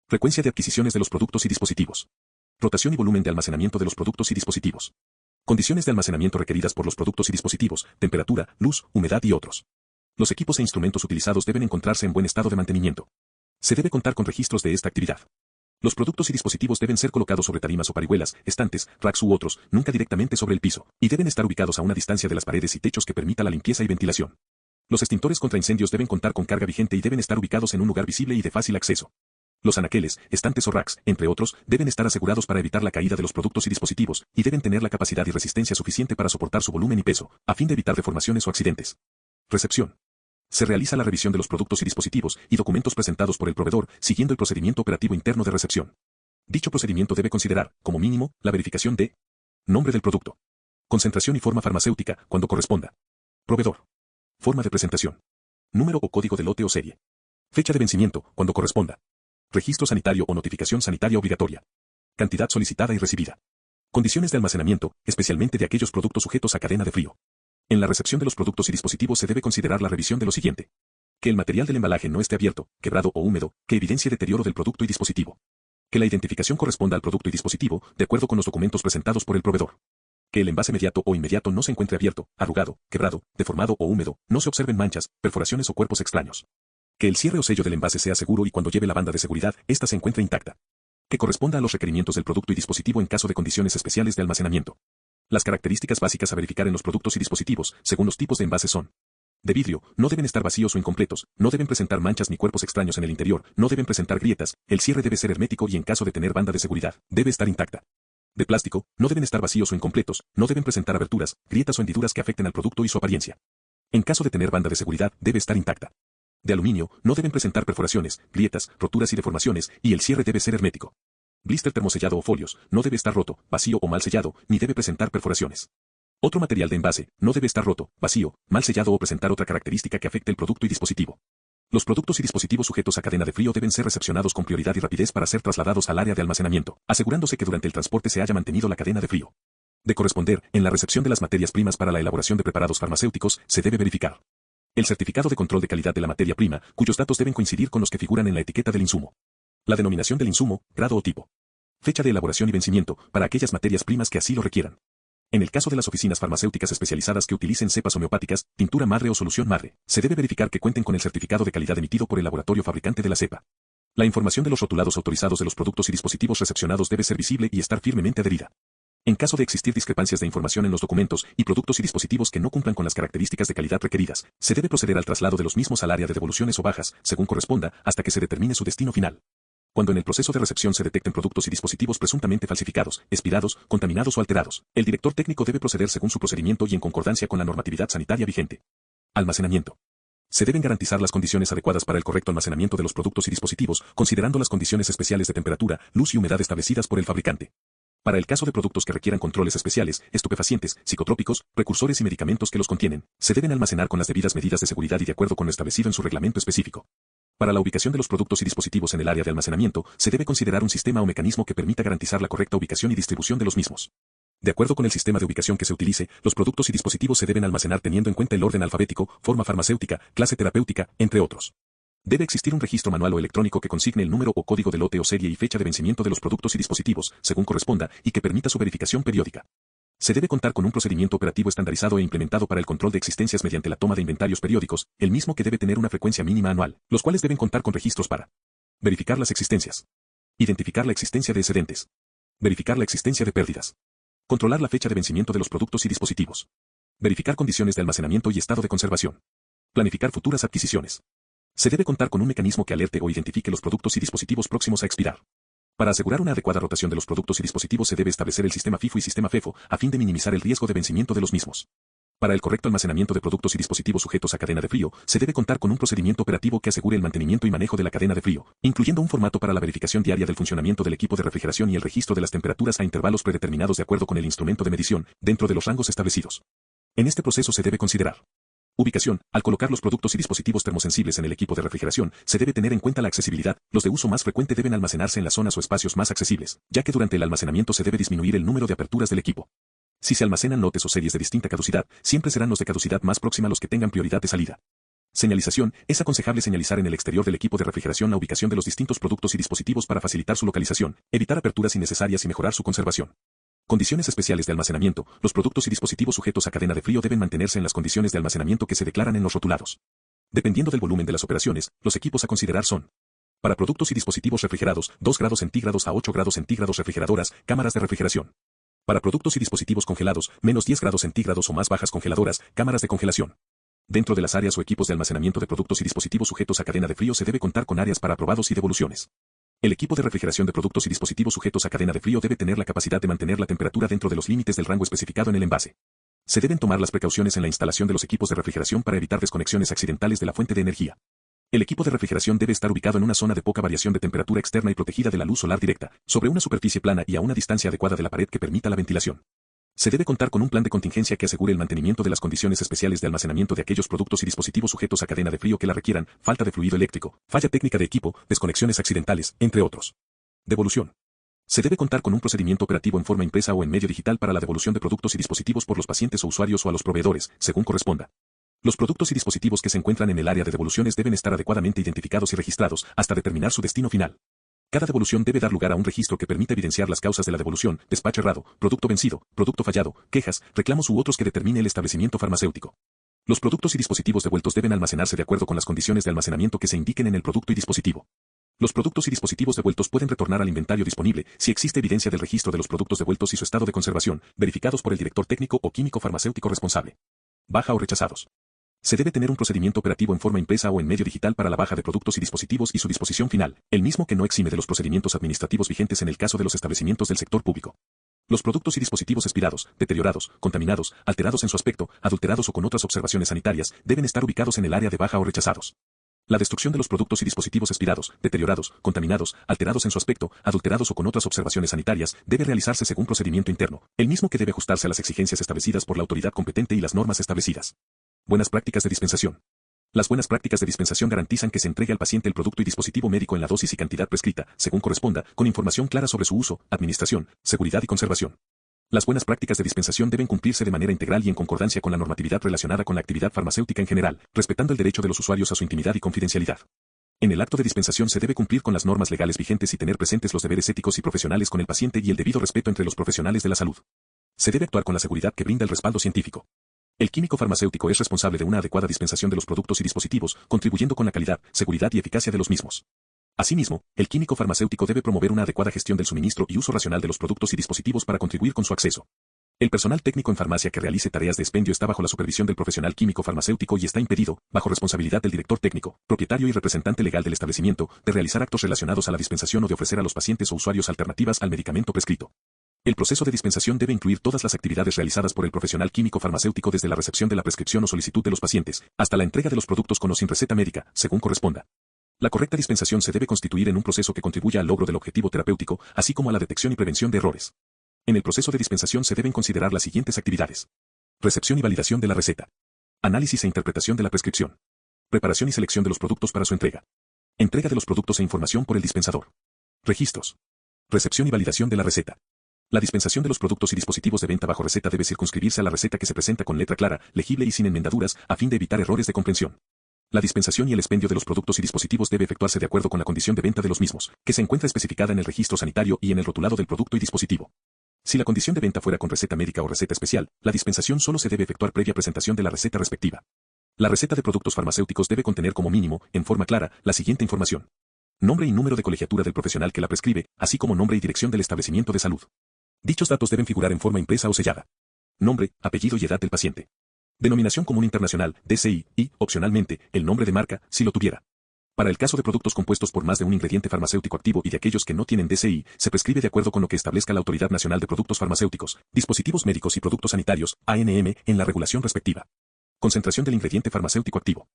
frecuencia de adquisiciones de los productos y dispositivos, rotación y volumen de almacenamiento de los productos y dispositivos, condiciones de almacenamiento requeridas por los productos y dispositivos, temperatura, luz, humedad y otros. Los equipos e instrumentos utilizados deben encontrarse en buen estado de mantenimiento. Se debe contar con registros de esta actividad. Los productos y dispositivos deben ser colocados sobre tarimas o parihuelas, estantes, racks u otros, nunca directamente sobre el piso, y deben estar ubicados a una distancia de las paredes y techos que permita la limpieza y ventilación. Los extintores contra incendios deben contar con carga vigente y deben estar ubicados en un lugar visible y de fácil acceso. Los anaqueles, estantes o racks, entre otros, deben estar asegurados para evitar la caída de los productos y dispositivos, y deben tener la capacidad y resistencia suficiente para soportar su volumen y peso, a fin de evitar deformaciones o accidentes. Recepción. Se realiza la revisión de los productos y dispositivos y documentos presentados por el proveedor, siguiendo el procedimiento operativo interno de recepción. Dicho procedimiento debe considerar, como mínimo, la verificación de nombre del producto, concentración y forma farmacéutica, cuando corresponda, proveedor, Forma de presentación. Número o código de lote o serie. Fecha de vencimiento, cuando corresponda. Registro sanitario o notificación sanitaria obligatoria. Cantidad solicitada y recibida. Condiciones de almacenamiento, especialmente de aquellos productos sujetos a cadena de frío. En la recepción de los productos y dispositivos se debe considerar la revisión de lo siguiente. Que el material del embalaje no esté abierto, quebrado o húmedo, que evidencie deterioro del producto y dispositivo. Que la identificación corresponda al producto y dispositivo, de acuerdo con los documentos presentados por el proveedor. Que el envase mediato o inmediato no se encuentre abierto, arrugado, quebrado, deformado o húmedo, no se observen manchas, perforaciones o cuerpos extraños. Que el cierre o sello del envase sea seguro y cuando lleve la banda de seguridad, ésta se encuentre intacta. Que corresponda a los requerimientos del producto y dispositivo en caso de condiciones especiales de almacenamiento. Las características básicas a verificar en los productos y dispositivos, según los tipos de envases son: de vidrio, no deben estar vacíos o incompletos, no deben presentar manchas ni cuerpos extraños en el interior, no deben presentar grietas, el cierre debe ser hermético y en caso de tener banda de seguridad, debe estar intacta. De plástico, no deben estar vacíos o incompletos, no deben presentar aberturas, grietas o hendiduras que afecten al producto y su apariencia. En caso de tener banda de seguridad, debe estar intacta. De aluminio, no deben presentar perforaciones, grietas, roturas y deformaciones, y el cierre debe ser hermético. Blister termosellado o folios, no debe estar roto, vacío o mal sellado, ni debe presentar perforaciones. Otro material de envase, no debe estar roto, vacío, mal sellado o presentar otra característica que afecte el producto y dispositivo. Los productos y dispositivos sujetos a cadena de frío deben ser recepcionados con prioridad y rapidez para ser trasladados al área de almacenamiento, asegurándose que durante el transporte se haya mantenido la cadena de frío. De corresponder, en la recepción de las materias primas para la elaboración de preparados farmacéuticos, se debe verificar el certificado de control de calidad de la materia prima, cuyos datos deben coincidir con los que figuran en la etiqueta del insumo. La denominación del insumo, grado o tipo. Fecha de elaboración y vencimiento, para aquellas materias primas que así lo requieran. En el caso de las oficinas farmacéuticas especializadas que utilicen cepas homeopáticas, tintura madre o solución madre, se debe verificar que cuenten con el certificado de calidad emitido por el laboratorio fabricante de la cepa. La información de los rotulados autorizados de los productos y dispositivos recepcionados debe ser visible y estar firmemente adherida. En caso de existir discrepancias de información en los documentos y productos y dispositivos que no cumplan con las características de calidad requeridas, se debe proceder al traslado de los mismos al área de devoluciones o bajas, según corresponda, hasta que se determine su destino final. Cuando en el proceso de recepción se detecten productos y dispositivos presuntamente falsificados, expirados, contaminados o alterados, el director técnico debe proceder según su procedimiento y en concordancia con la normatividad sanitaria vigente. Almacenamiento. Se deben garantizar las condiciones adecuadas para el correcto almacenamiento de los productos y dispositivos, considerando las condiciones especiales de temperatura, luz y humedad establecidas por el fabricante. Para el caso de productos que requieran controles especiales, estupefacientes, psicotrópicos, precursores y medicamentos que los contienen, se deben almacenar con las debidas medidas de seguridad y de acuerdo con lo establecido en su reglamento específico. Para la ubicación de los productos y dispositivos en el área de almacenamiento, se debe considerar un sistema o mecanismo que permita garantizar la correcta ubicación y distribución de los mismos. De acuerdo con el sistema de ubicación que se utilice, los productos y dispositivos se deben almacenar teniendo en cuenta el orden alfabético, forma farmacéutica, clase terapéutica, entre otros. Debe existir un registro manual o electrónico que consigne el número o código de lote o serie y fecha de vencimiento de los productos y dispositivos, según corresponda, y que permita su verificación periódica. Se debe contar con un procedimiento operativo estandarizado e implementado para el control de existencias mediante la toma de inventarios periódicos, el mismo que debe tener una frecuencia mínima anual, los cuales deben contar con registros para verificar las existencias, identificar la existencia de excedentes, verificar la existencia de pérdidas, controlar la fecha de vencimiento de los productos y dispositivos, verificar condiciones de almacenamiento y estado de conservación, planificar futuras adquisiciones. Se debe contar con un mecanismo que alerte o identifique los productos y dispositivos próximos a expirar. Para asegurar una adecuada rotación de los productos y dispositivos se debe establecer el sistema FIFO y sistema FEFO, a fin de minimizar el riesgo de vencimiento de los mismos. Para el correcto almacenamiento de productos y dispositivos sujetos a cadena de frío, se debe contar con un procedimiento operativo que asegure el mantenimiento y manejo de la cadena de frío, incluyendo un formato para la verificación diaria del funcionamiento del equipo de refrigeración y el registro de las temperaturas a intervalos predeterminados de acuerdo con el instrumento de medición, dentro de los rangos establecidos. En este proceso se debe considerar ubicación. Al colocar los productos y dispositivos termosensibles en el equipo de refrigeración, se debe tener en cuenta la accesibilidad. Los de uso más frecuente deben almacenarse en las zonas o espacios más accesibles, ya que durante el almacenamiento se debe disminuir el número de aperturas del equipo. Si se almacenan lotes o series de distinta caducidad, siempre serán los de caducidad más próxima los que tengan prioridad de salida. Señalización. Es aconsejable señalizar en el exterior del equipo de refrigeración la ubicación de los distintos productos y dispositivos para facilitar su localización, evitar aperturas innecesarias y mejorar su conservación. Condiciones especiales de almacenamiento. Los productos y dispositivos sujetos a cadena de frío deben mantenerse en las condiciones de almacenamiento que se declaran en los rotulados. Dependiendo del volumen de las operaciones, los equipos a considerar son: para productos y dispositivos refrigerados, 2 grados centígrados a 8 grados centígrados refrigeradoras, cámaras de refrigeración. Para productos y dispositivos congelados, menos 10 grados centígrados o más bajas congeladoras, cámaras de congelación. Dentro de las áreas o equipos de almacenamiento de productos y dispositivos sujetos a cadena de frío se debe contar con áreas para aprobados y devoluciones. El equipo de refrigeración de productos y dispositivos sujetos a cadena de frío debe tener la capacidad de mantener la temperatura dentro de los límites del rango especificado en el envase. Se deben tomar las precauciones en la instalación de los equipos de refrigeración para evitar desconexiones accidentales de la fuente de energía. El equipo de refrigeración debe estar ubicado en una zona de poca variación de temperatura externa y protegida de la luz solar directa, sobre una superficie plana y a una distancia adecuada de la pared que permita la ventilación. Se debe contar con un plan de contingencia que asegure el mantenimiento de las condiciones especiales de almacenamiento de aquellos productos y dispositivos sujetos a cadena de frío que la requieran, falta de fluido eléctrico, falla técnica de equipo, desconexiones accidentales, entre otros. Devolución. Se debe contar con un procedimiento operativo en forma impresa o en medio digital para la devolución de productos y dispositivos por los pacientes o usuarios o a los proveedores, según corresponda. Los productos y dispositivos que se encuentran en el área de devoluciones deben estar adecuadamente identificados y registrados hasta determinar su destino final. Cada devolución debe dar lugar a un registro que permita evidenciar las causas de la devolución, despacho errado, producto vencido, producto fallado, quejas, reclamos u otros que determine el establecimiento farmacéutico. Los productos y dispositivos devueltos deben almacenarse de acuerdo con las condiciones de almacenamiento que se indiquen en el producto y dispositivo. Los productos y dispositivos devueltos pueden retornar al inventario disponible si existe evidencia del registro de los productos devueltos y su estado de conservación, verificados por el director técnico o químico farmacéutico responsable. Baja o rechazados. Se debe tener un procedimiento operativo en forma impresa o en medio digital para la baja de productos y dispositivos y su disposición final, el mismo que no exime de los procedimientos administrativos vigentes en el caso de los establecimientos del sector público. Los productos y dispositivos expirados, deteriorados, contaminados, alterados en su aspecto, adulterados o con otras observaciones sanitarias, deben estar ubicados en el área de baja o rechazados. La destrucción de los productos y dispositivos expirados, deteriorados, contaminados, alterados en su aspecto, adulterados o con otras observaciones sanitarias, debe realizarse según procedimiento interno, el mismo que debe ajustarse a las exigencias establecidas por la autoridad competente y las normas establecidas. Buenas prácticas de dispensación. Las buenas prácticas de dispensación garantizan que se entregue al paciente el producto y dispositivo médico en la dosis y cantidad prescrita, según corresponda, con información clara sobre su uso, administración, seguridad y conservación. Las buenas prácticas de dispensación deben cumplirse de manera integral y en concordancia con la normatividad relacionada con la actividad farmacéutica en general, respetando el derecho de los usuarios a su intimidad y confidencialidad. En el acto de dispensación se debe cumplir con las normas legales vigentes y tener presentes los deberes éticos y profesionales con el paciente y el debido respeto entre los profesionales de la salud. Se debe actuar con la seguridad que brinda el respaldo científico. El químico farmacéutico es responsable de una adecuada dispensación de los productos y dispositivos, contribuyendo con la calidad, seguridad y eficacia de los mismos. Asimismo, el químico farmacéutico debe promover una adecuada gestión del suministro y uso racional de los productos y dispositivos para contribuir con su acceso. El personal técnico en farmacia que realice tareas de expendio está bajo la supervisión del profesional químico farmacéutico y está impedido, bajo responsabilidad del director técnico, propietario y representante legal del establecimiento, de realizar actos relacionados a la dispensación o de ofrecer a los pacientes o usuarios alternativas al medicamento prescrito. El proceso de dispensación debe incluir todas las actividades realizadas por el profesional químico farmacéutico desde la recepción de la prescripción o solicitud de los pacientes, hasta la entrega de los productos con o sin receta médica, según corresponda. La correcta dispensación se debe constituir en un proceso que contribuya al logro del objetivo terapéutico, así como a la detección y prevención de errores. En el proceso de dispensación se deben considerar las siguientes actividades. Recepción y validación de la receta. Análisis e interpretación de la prescripción. Preparación y selección de los productos para su entrega. Entrega de los productos e información por el dispensador. Registros. Recepción y validación de la receta. La dispensación de los productos y dispositivos de venta bajo receta debe circunscribirse a la receta que se presenta con letra clara, legible y sin enmendaduras, a fin de evitar errores de comprensión. La dispensación y el expendio de los productos y dispositivos debe efectuarse de acuerdo con la condición de venta de los mismos, que se encuentra especificada en el registro sanitario y en el rotulado del producto y dispositivo. Si la condición de venta fuera con receta médica o receta especial, la dispensación solo se debe efectuar previa presentación de la receta respectiva. La receta de productos farmacéuticos debe contener como mínimo, en forma clara, la siguiente información. Nombre y número de colegiatura del profesional que la prescribe, así como nombre y dirección del establecimiento de salud. Dichos datos deben figurar en forma impresa o sellada. Nombre, apellido y edad del paciente. Denominación común internacional, DCI, y, opcionalmente, el nombre de marca, si lo tuviera. Para el caso de productos compuestos por más de un ingrediente farmacéutico activo y de aquellos que no tienen DCI, se prescribe de acuerdo con lo que establezca la Autoridad Nacional de Productos Farmacéuticos, Dispositivos Médicos y Productos Sanitarios, ANM, en la regulación respectiva. Concentración del ingrediente farmacéutico activo.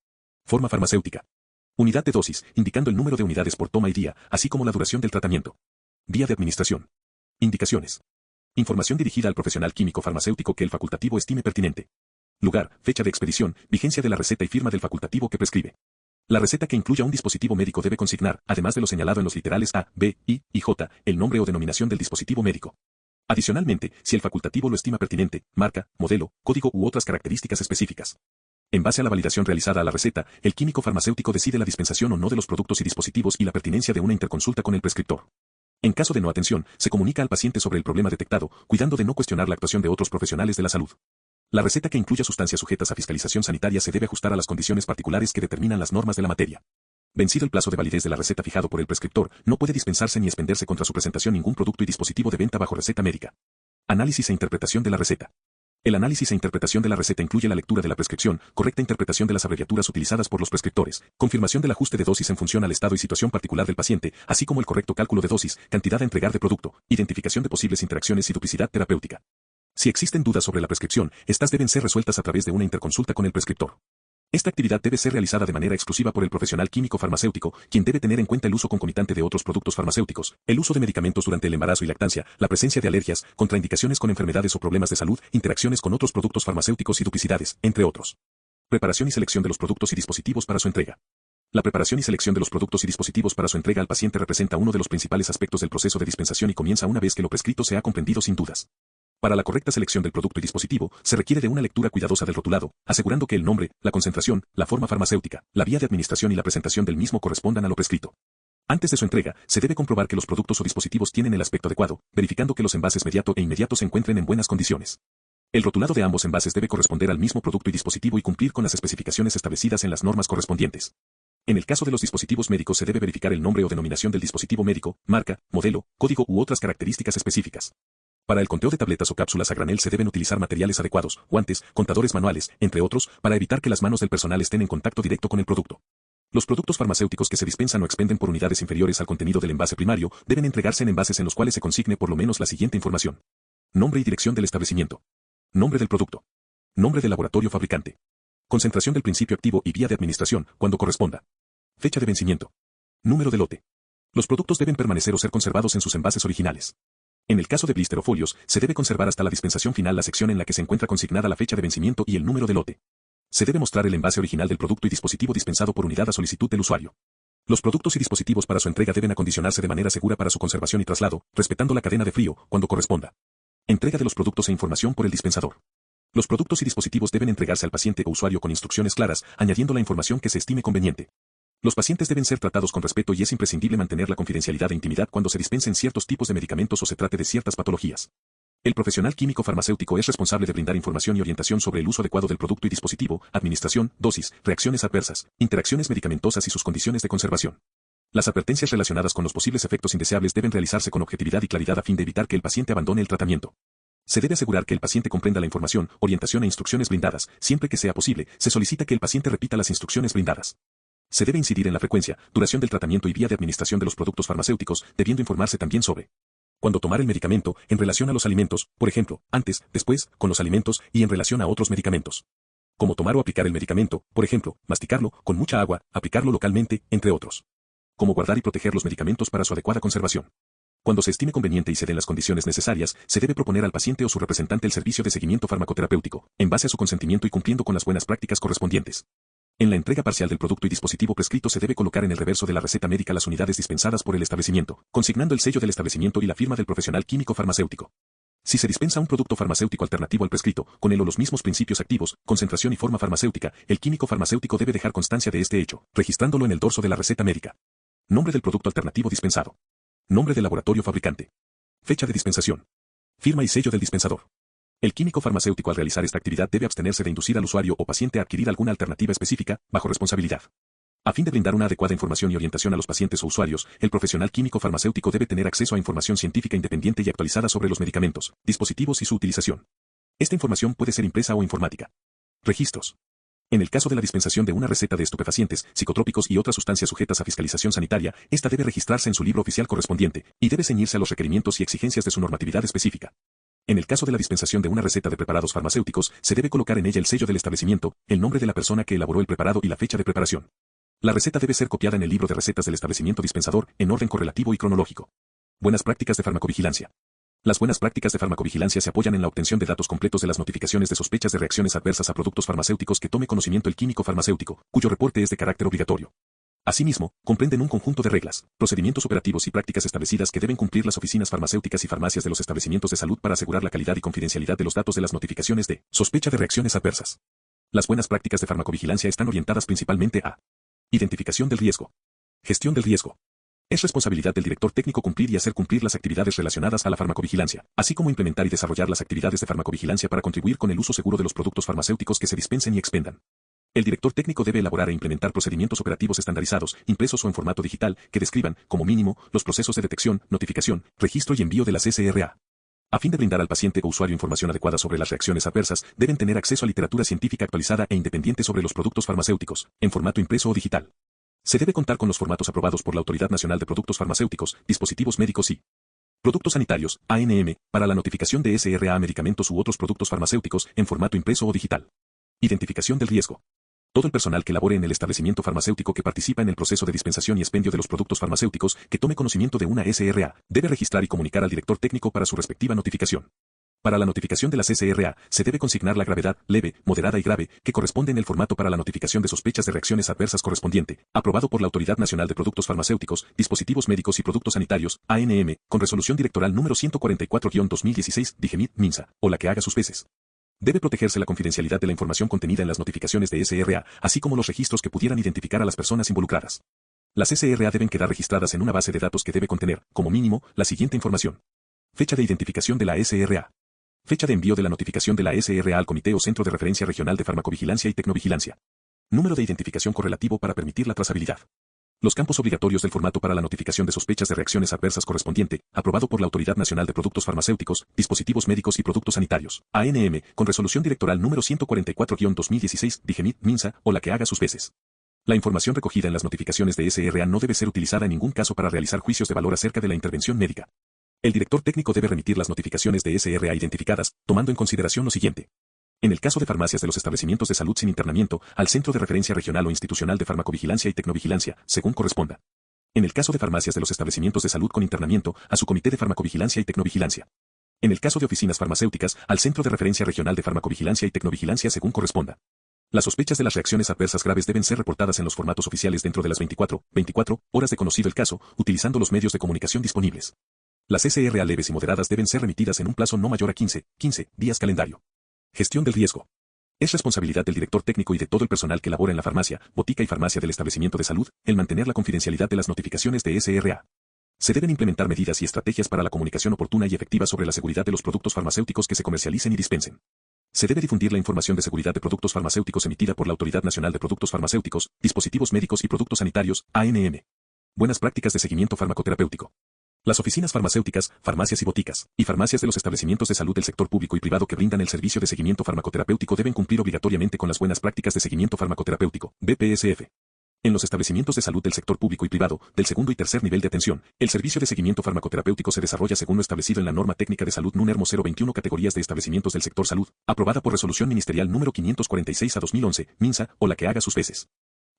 Forma farmacéutica. Unidad de dosis, indicando el número de unidades por toma y día, así como la duración del tratamiento. Vía de administración. Indicaciones. Información dirigida al profesional químico farmacéutico que el facultativo estime pertinente. Lugar, fecha de expedición, vigencia de la receta y firma del facultativo que prescribe. La receta que incluya un dispositivo médico debe consignar, además de lo señalado en los literales A, B, I y J, el nombre o denominación del dispositivo médico. Adicionalmente, si el facultativo lo estima pertinente, marca, modelo, código u otras características específicas. En base a la validación realizada a la receta, el químico farmacéutico decide la dispensación o no de los productos y dispositivos y la pertinencia de una interconsulta con el prescriptor. En caso de no atención, se comunica al paciente sobre el problema detectado, cuidando de no cuestionar la actuación de otros profesionales de la salud. La receta que incluya sustancias sujetas a fiscalización sanitaria se debe ajustar a las condiciones particulares que determinan las normas de la materia. Vencido el plazo de validez de la receta fijado por el prescriptor, no puede dispensarse ni expenderse contra su presentación ningún producto y dispositivo de venta bajo receta médica. Análisis e interpretación de la receta. El análisis e interpretación de la receta incluye la lectura de la prescripción, correcta interpretación de las abreviaturas utilizadas por los prescriptores, confirmación del ajuste de dosis en función al estado y situación particular del paciente, así como el correcto cálculo de dosis, cantidad a entregar de producto, identificación de posibles interacciones y duplicidad terapéutica. Si existen dudas sobre la prescripción, estas deben ser resueltas a través de una interconsulta con el prescriptor. Esta actividad debe ser realizada de manera exclusiva por el profesional químico farmacéutico, quien debe tener en cuenta el uso concomitante de otros productos farmacéuticos, el uso de medicamentos durante el embarazo y lactancia, la presencia de alergias, contraindicaciones con enfermedades o problemas de salud, interacciones con otros productos farmacéuticos y duplicidades, entre otros. Preparación y selección de los productos y dispositivos para su entrega. La preparación y selección de los productos y dispositivos para su entrega al paciente representa uno de los principales aspectos del proceso de dispensación y comienza una vez que lo prescrito se ha comprendido sin dudas. Para la correcta selección del producto y dispositivo, se requiere de una lectura cuidadosa del rotulado, asegurando que el nombre, la concentración, la forma farmacéutica, la vía de administración y la presentación del mismo correspondan a lo prescrito. Antes de su entrega, se debe comprobar que los productos o dispositivos tienen el aspecto adecuado, verificando que los envases mediato e inmediato se encuentren en buenas condiciones. El rotulado de ambos envases debe corresponder al mismo producto y dispositivo y cumplir con las especificaciones establecidas en las normas correspondientes. En el caso de los dispositivos médicos se debe verificar el nombre o denominación del dispositivo médico, marca, modelo, código u otras características específicas. Para el conteo de tabletas o cápsulas a granel se deben utilizar materiales adecuados, guantes, contadores manuales, entre otros, para evitar que las manos del personal estén en contacto directo con el producto. Los productos farmacéuticos que se dispensan o expenden por unidades inferiores al contenido del envase primario deben entregarse en envases en los cuales se consigne por lo menos la siguiente información: nombre y dirección del establecimiento, nombre del producto, nombre del laboratorio fabricante, concentración del principio activo y vía de administración, cuando corresponda, fecha de vencimiento, número de lote. Los productos deben permanecer o ser conservados en sus envases originales. En el caso de blister o folios, se debe conservar hasta la dispensación final la sección en la que se encuentra consignada la fecha de vencimiento y el número de lote. Se debe mostrar el envase original del producto y dispositivo dispensado por unidad a solicitud del usuario. Los productos y dispositivos para su entrega deben acondicionarse de manera segura para su conservación y traslado, respetando la cadena de frío, cuando corresponda. Entrega de los productos e información por el dispensador. Los productos y dispositivos deben entregarse al paciente o usuario con instrucciones claras, añadiendo la información que se estime conveniente. Los pacientes deben ser tratados con respeto y es imprescindible mantener la confidencialidad e intimidad cuando se dispensen ciertos tipos de medicamentos o se trate de ciertas patologías. El profesional químico farmacéutico es responsable de brindar información y orientación sobre el uso adecuado del producto y dispositivo, administración, dosis, reacciones adversas, interacciones medicamentosas y sus condiciones de conservación. Las advertencias relacionadas con los posibles efectos indeseables deben realizarse con objetividad y claridad a fin de evitar que el paciente abandone el tratamiento. Se debe asegurar que el paciente comprenda la información, orientación e instrucciones brindadas. Siempre que sea posible, se solicita que el paciente repita las instrucciones brindadas. Se debe incidir en la frecuencia, duración del tratamiento y vía de administración de los productos farmacéuticos, debiendo informarse también sobre cuándo tomar el medicamento, en relación a los alimentos, por ejemplo, antes, después, con los alimentos y en relación a otros medicamentos. Cómo tomar o aplicar el medicamento, por ejemplo, masticarlo, con mucha agua, aplicarlo localmente, entre otros. Cómo guardar y proteger los medicamentos para su adecuada conservación. Cuando se estime conveniente y se den las condiciones necesarias, se debe proponer al paciente o su representante el servicio de seguimiento farmacoterapéutico, en base a su consentimiento y cumpliendo con las buenas prácticas correspondientes. En la entrega parcial del producto y dispositivo prescrito se debe colocar en el reverso de la receta médica las unidades dispensadas por el establecimiento, consignando el sello del establecimiento y la firma del profesional químico farmacéutico. Si se dispensa un producto farmacéutico alternativo al prescrito, con él o los mismos principios activos, concentración y forma farmacéutica, el químico farmacéutico debe dejar constancia de este hecho, registrándolo en el dorso de la receta médica. Nombre del producto alternativo dispensado. Nombre del laboratorio fabricante. Fecha de dispensación. Firma y sello del dispensador. El químico farmacéutico al realizar esta actividad debe abstenerse de inducir al usuario o paciente a adquirir alguna alternativa específica, bajo responsabilidad. A fin de brindar una adecuada información y orientación a los pacientes o usuarios, el profesional químico farmacéutico debe tener acceso a información científica independiente y actualizada sobre los medicamentos, dispositivos y su utilización. Esta información puede ser impresa o informática. Registros. En el caso de la dispensación de una receta de estupefacientes, psicotrópicos y otras sustancias sujetas a fiscalización sanitaria, esta debe registrarse en su libro oficial correspondiente, y debe ceñirse a los requerimientos y exigencias de su normatividad específica. En el caso de la dispensación de una receta de preparados farmacéuticos, se debe colocar en ella el sello del establecimiento, el nombre de la persona que elaboró el preparado y la fecha de preparación. La receta debe ser copiada en el libro de recetas del establecimiento dispensador, en orden correlativo y cronológico. Buenas prácticas de farmacovigilancia. Las buenas prácticas de farmacovigilancia se apoyan en la obtención de datos completos de las notificaciones de sospechas de reacciones adversas a productos farmacéuticos que tome conocimiento el químico farmacéutico, cuyo reporte es de carácter obligatorio. Asimismo, comprenden un conjunto de reglas, procedimientos operativos y prácticas establecidas que deben cumplir las oficinas farmacéuticas y farmacias de los establecimientos de salud para asegurar la calidad y confidencialidad de los datos de las notificaciones de sospecha de reacciones adversas. Las buenas prácticas de farmacovigilancia están orientadas principalmente a identificación del riesgo, gestión del riesgo. Es responsabilidad del director técnico cumplir y hacer cumplir las actividades relacionadas a la farmacovigilancia, así como implementar y desarrollar las actividades de farmacovigilancia para contribuir con el uso seguro de los productos farmacéuticos que se dispensen y expendan. El director técnico debe elaborar e implementar procedimientos operativos estandarizados, impresos o en formato digital, que describan, como mínimo, los procesos de detección, notificación, registro y envío de las SRA. A fin de brindar al paciente o usuario información adecuada sobre las reacciones adversas, deben tener acceso a literatura científica actualizada e independiente sobre los productos farmacéuticos, en formato impreso o digital. Se debe contar con los formatos aprobados por la Autoridad Nacional de Productos Farmacéuticos, Dispositivos Médicos y Productos Sanitarios, ANM, para la notificación de SRA a medicamentos u otros productos farmacéuticos, en formato impreso o digital. Identificación del riesgo. Todo el personal que labore en el establecimiento farmacéutico que participa en el proceso de dispensación y expendio de los productos farmacéuticos que tome conocimiento de una SRA, debe registrar y comunicar al director técnico para su respectiva notificación. Para la notificación de las SRA, se debe consignar la gravedad, leve, moderada y grave, que corresponde en el formato para la notificación de sospechas de reacciones adversas correspondiente, aprobado por la Autoridad Nacional de Productos Farmacéuticos, Dispositivos Médicos y Productos Sanitarios, ANM, con resolución directoral número 144-2016, DIGEMIT, MINSA, o la que haga sus veces. Debe protegerse la confidencialidad de la información contenida en las notificaciones de SRA, así como los registros que pudieran identificar a las personas involucradas. Las SRA deben quedar registradas en una base de datos que debe contener, como mínimo, la siguiente información. Fecha de identificación de la SRA. Fecha de envío de la notificación de la SRA al Comité o Centro de Referencia Regional de Farmacovigilancia y Tecnovigilancia. Número de identificación correlativo para permitir la trazabilidad. Los campos obligatorios del formato para la notificación de sospechas de reacciones adversas correspondiente, aprobado por la Autoridad Nacional de Productos Farmacéuticos, Dispositivos Médicos y Productos Sanitarios, ANM, con resolución directoral número 144-2016, DIGEMIT, MINSA, o la que haga sus veces. La información recogida en las notificaciones de SRA no debe ser utilizada en ningún caso para realizar juicios de valor acerca de la intervención médica. El director técnico debe remitir las notificaciones de SRA identificadas, tomando en consideración lo siguiente. En el caso de farmacias de los establecimientos de salud sin internamiento, al Centro de Referencia Regional o Institucional de Farmacovigilancia y Tecnovigilancia, según corresponda. En el caso de farmacias de los establecimientos de salud con internamiento, a su Comité de Farmacovigilancia y Tecnovigilancia. En el caso de oficinas farmacéuticas, al Centro de Referencia Regional de Farmacovigilancia y Tecnovigilancia según corresponda. Las sospechas de las reacciones adversas graves deben ser reportadas en los formatos oficiales dentro de las 24 horas de conocido el caso, utilizando los medios de comunicación disponibles. Las SRA leves y moderadas deben ser remitidas en un plazo no mayor a 15 días calendario. Gestión del riesgo. Es responsabilidad del director técnico y de todo el personal que labora en la farmacia, botica y farmacia del establecimiento de salud, el mantener la confidencialidad de las notificaciones de SRA. Se deben implementar medidas y estrategias para la comunicación oportuna y efectiva sobre la seguridad de los productos farmacéuticos que se comercialicen y dispensen. Se debe difundir la información de seguridad de productos farmacéuticos emitida por la Autoridad Nacional de Productos Farmacéuticos, Dispositivos Médicos y Productos Sanitarios, ANM. Buenas prácticas de seguimiento farmacoterapéutico. Las oficinas farmacéuticas, farmacias y boticas, y farmacias de los establecimientos de salud del sector público y privado que brindan el servicio de seguimiento farmacoterapéutico deben cumplir obligatoriamente con las buenas prácticas de seguimiento farmacoterapéutico, BPSF. En los establecimientos de salud del sector público y privado, del segundo y tercer nivel de atención, el servicio de seguimiento farmacoterapéutico se desarrolla según lo establecido en la Norma Técnica de Salud NUNERMO 021 Categorías de Establecimientos del Sector Salud, aprobada por Resolución Ministerial número 546/2011, MINSA, o la que haga sus veces.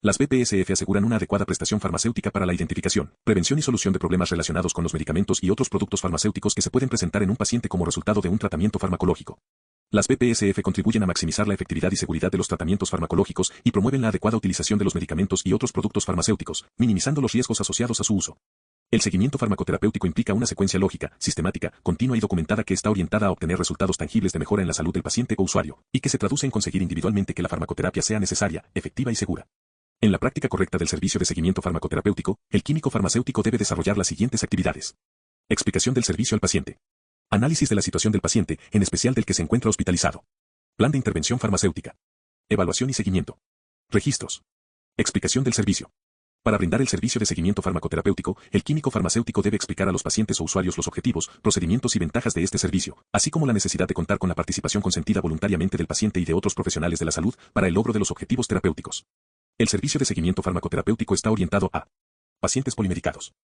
Las BPSF aseguran una adecuada prestación farmacéutica para la identificación, prevención y solución de problemas relacionados con los medicamentos y otros productos farmacéuticos que se pueden presentar en un paciente como resultado de un tratamiento farmacológico. Las BPSF contribuyen a maximizar la efectividad y seguridad de los tratamientos farmacológicos y promueven la adecuada utilización de los medicamentos y otros productos farmacéuticos, minimizando los riesgos asociados a su uso. El seguimiento farmacoterapéutico implica una secuencia lógica, sistemática, continua y documentada que está orientada a obtener resultados tangibles de mejora en la salud del paciente o usuario, y que se traduce en conseguir individualmente que la farmacoterapia sea necesaria, efectiva y segura. En la práctica correcta del servicio de seguimiento farmacoterapéutico, el químico farmacéutico debe desarrollar las siguientes actividades. Explicación del servicio al paciente. Análisis de la situación del paciente, en especial del que se encuentra hospitalizado. Plan de intervención farmacéutica. Evaluación y seguimiento. Registros. Explicación del servicio. Para brindar el servicio de seguimiento farmacoterapéutico, el químico farmacéutico debe explicar a los pacientes o usuarios los objetivos, procedimientos y ventajas de este servicio, así como la necesidad de contar con la participación consentida voluntariamente del paciente y de otros profesionales de la salud para el logro de los objetivos terapéuticos. El servicio de seguimiento farmacoterapéutico está orientado a pacientes polimedicados,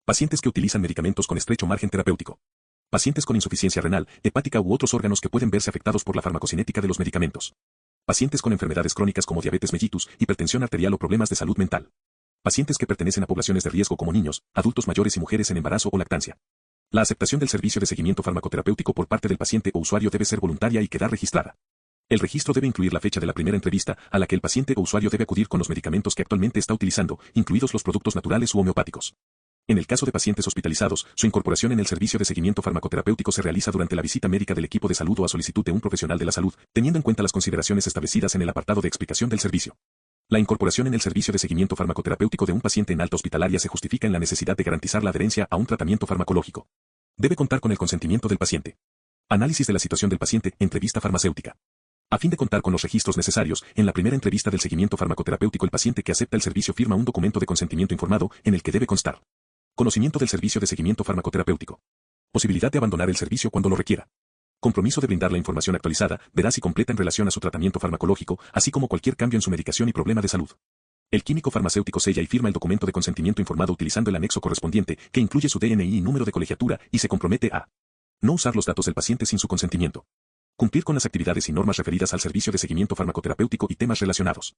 pacientes que utilizan medicamentos con estrecho margen terapéutico, pacientes con insuficiencia renal, hepática u otros órganos que pueden verse afectados por la farmacocinética de los medicamentos, pacientes con enfermedades crónicas como diabetes mellitus, hipertensión arterial o problemas de salud mental, pacientes que pertenecen a poblaciones de riesgo como niños, adultos mayores y mujeres en embarazo o lactancia. La aceptación del servicio de seguimiento farmacoterapéutico por parte del paciente o usuario debe ser voluntaria y quedar registrada. El registro debe incluir la fecha de la primera entrevista a la que el paciente o usuario debe acudir con los medicamentos que actualmente está utilizando, incluidos los productos naturales u homeopáticos. En el caso de pacientes hospitalizados, su incorporación en el servicio de seguimiento farmacoterapéutico se realiza durante la visita médica del equipo de salud o a solicitud de un profesional de la salud, teniendo en cuenta las consideraciones establecidas en el apartado de explicación del servicio. La incorporación en el servicio de seguimiento farmacoterapéutico de un paciente en alta hospitalaria se justifica en la necesidad de garantizar la adherencia a un tratamiento farmacológico. Debe contar con el consentimiento del paciente. Análisis de la situación del paciente, entrevista farmacéutica. A fin de contar con los registros necesarios, en la primera entrevista del seguimiento farmacoterapéutico el paciente que acepta el servicio firma un documento de consentimiento informado, en el que debe constar conocimiento del servicio de seguimiento farmacoterapéutico, posibilidad de abandonar el servicio cuando lo requiera, compromiso de brindar la información actualizada, veraz y completa en relación a su tratamiento farmacológico, así como cualquier cambio en su medicación y problema de salud. El químico farmacéutico sella y firma el documento de consentimiento informado utilizando el anexo correspondiente, que incluye su DNI y número de colegiatura, y se compromete a no usar los datos del paciente sin su consentimiento. Cumplir con las actividades y normas referidas al servicio de seguimiento farmacoterapéutico y temas relacionados.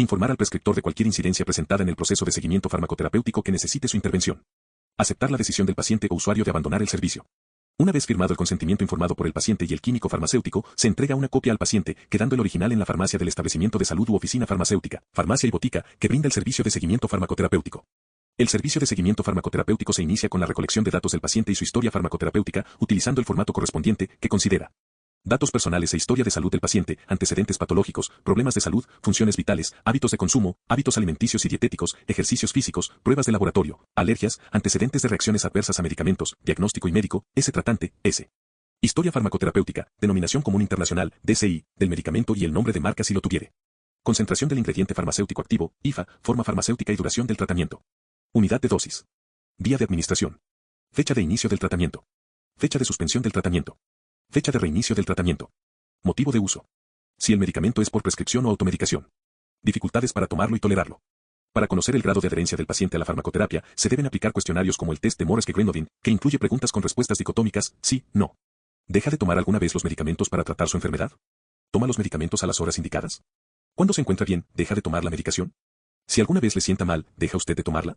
Informar al prescriptor de cualquier incidencia presentada en el proceso de seguimiento farmacoterapéutico que necesite su intervención. Aceptar la decisión del paciente o usuario de abandonar el servicio. Una vez firmado el consentimiento informado por el paciente y el químico farmacéutico, se entrega una copia al paciente, quedando el original en la farmacia del establecimiento de salud u oficina farmacéutica, farmacia y botica, que brinda el servicio de seguimiento farmacoterapéutico. El servicio de seguimiento farmacoterapéutico se inicia con la recolección de datos del paciente y su historia farmacoterapéutica, utilizando el formato correspondiente, que considera datos personales e historia de salud del paciente, antecedentes patológicos, problemas de salud, funciones vitales, hábitos de consumo, hábitos alimenticios y dietéticos, ejercicios físicos, pruebas de laboratorio, alergias, antecedentes de reacciones adversas a medicamentos, diagnóstico y médico, S tratante, S. Historia farmacoterapéutica, denominación común internacional, DCI, del medicamento y el nombre de marca si lo tuviere. Concentración del ingrediente farmacéutico activo, IFA, forma farmacéutica y duración del tratamiento. Unidad de dosis. Día de administración. Fecha de inicio del tratamiento. Fecha de suspensión del tratamiento. Fecha de reinicio del tratamiento. Motivo de uso. Si el medicamento es por prescripción o automedicación. Dificultades para tomarlo y tolerarlo. Para conocer el grado de adherencia del paciente a la farmacoterapia, se deben aplicar cuestionarios como el test de Moreske-Grenodin, que incluye preguntas con respuestas dicotómicas, sí, no. ¿Deja de tomar alguna vez los medicamentos para tratar su enfermedad? ¿Toma los medicamentos a las horas indicadas? ¿Cuándo se encuentra bien, deja de tomar la medicación? Si alguna vez le sienta mal, ¿deja usted de tomarla?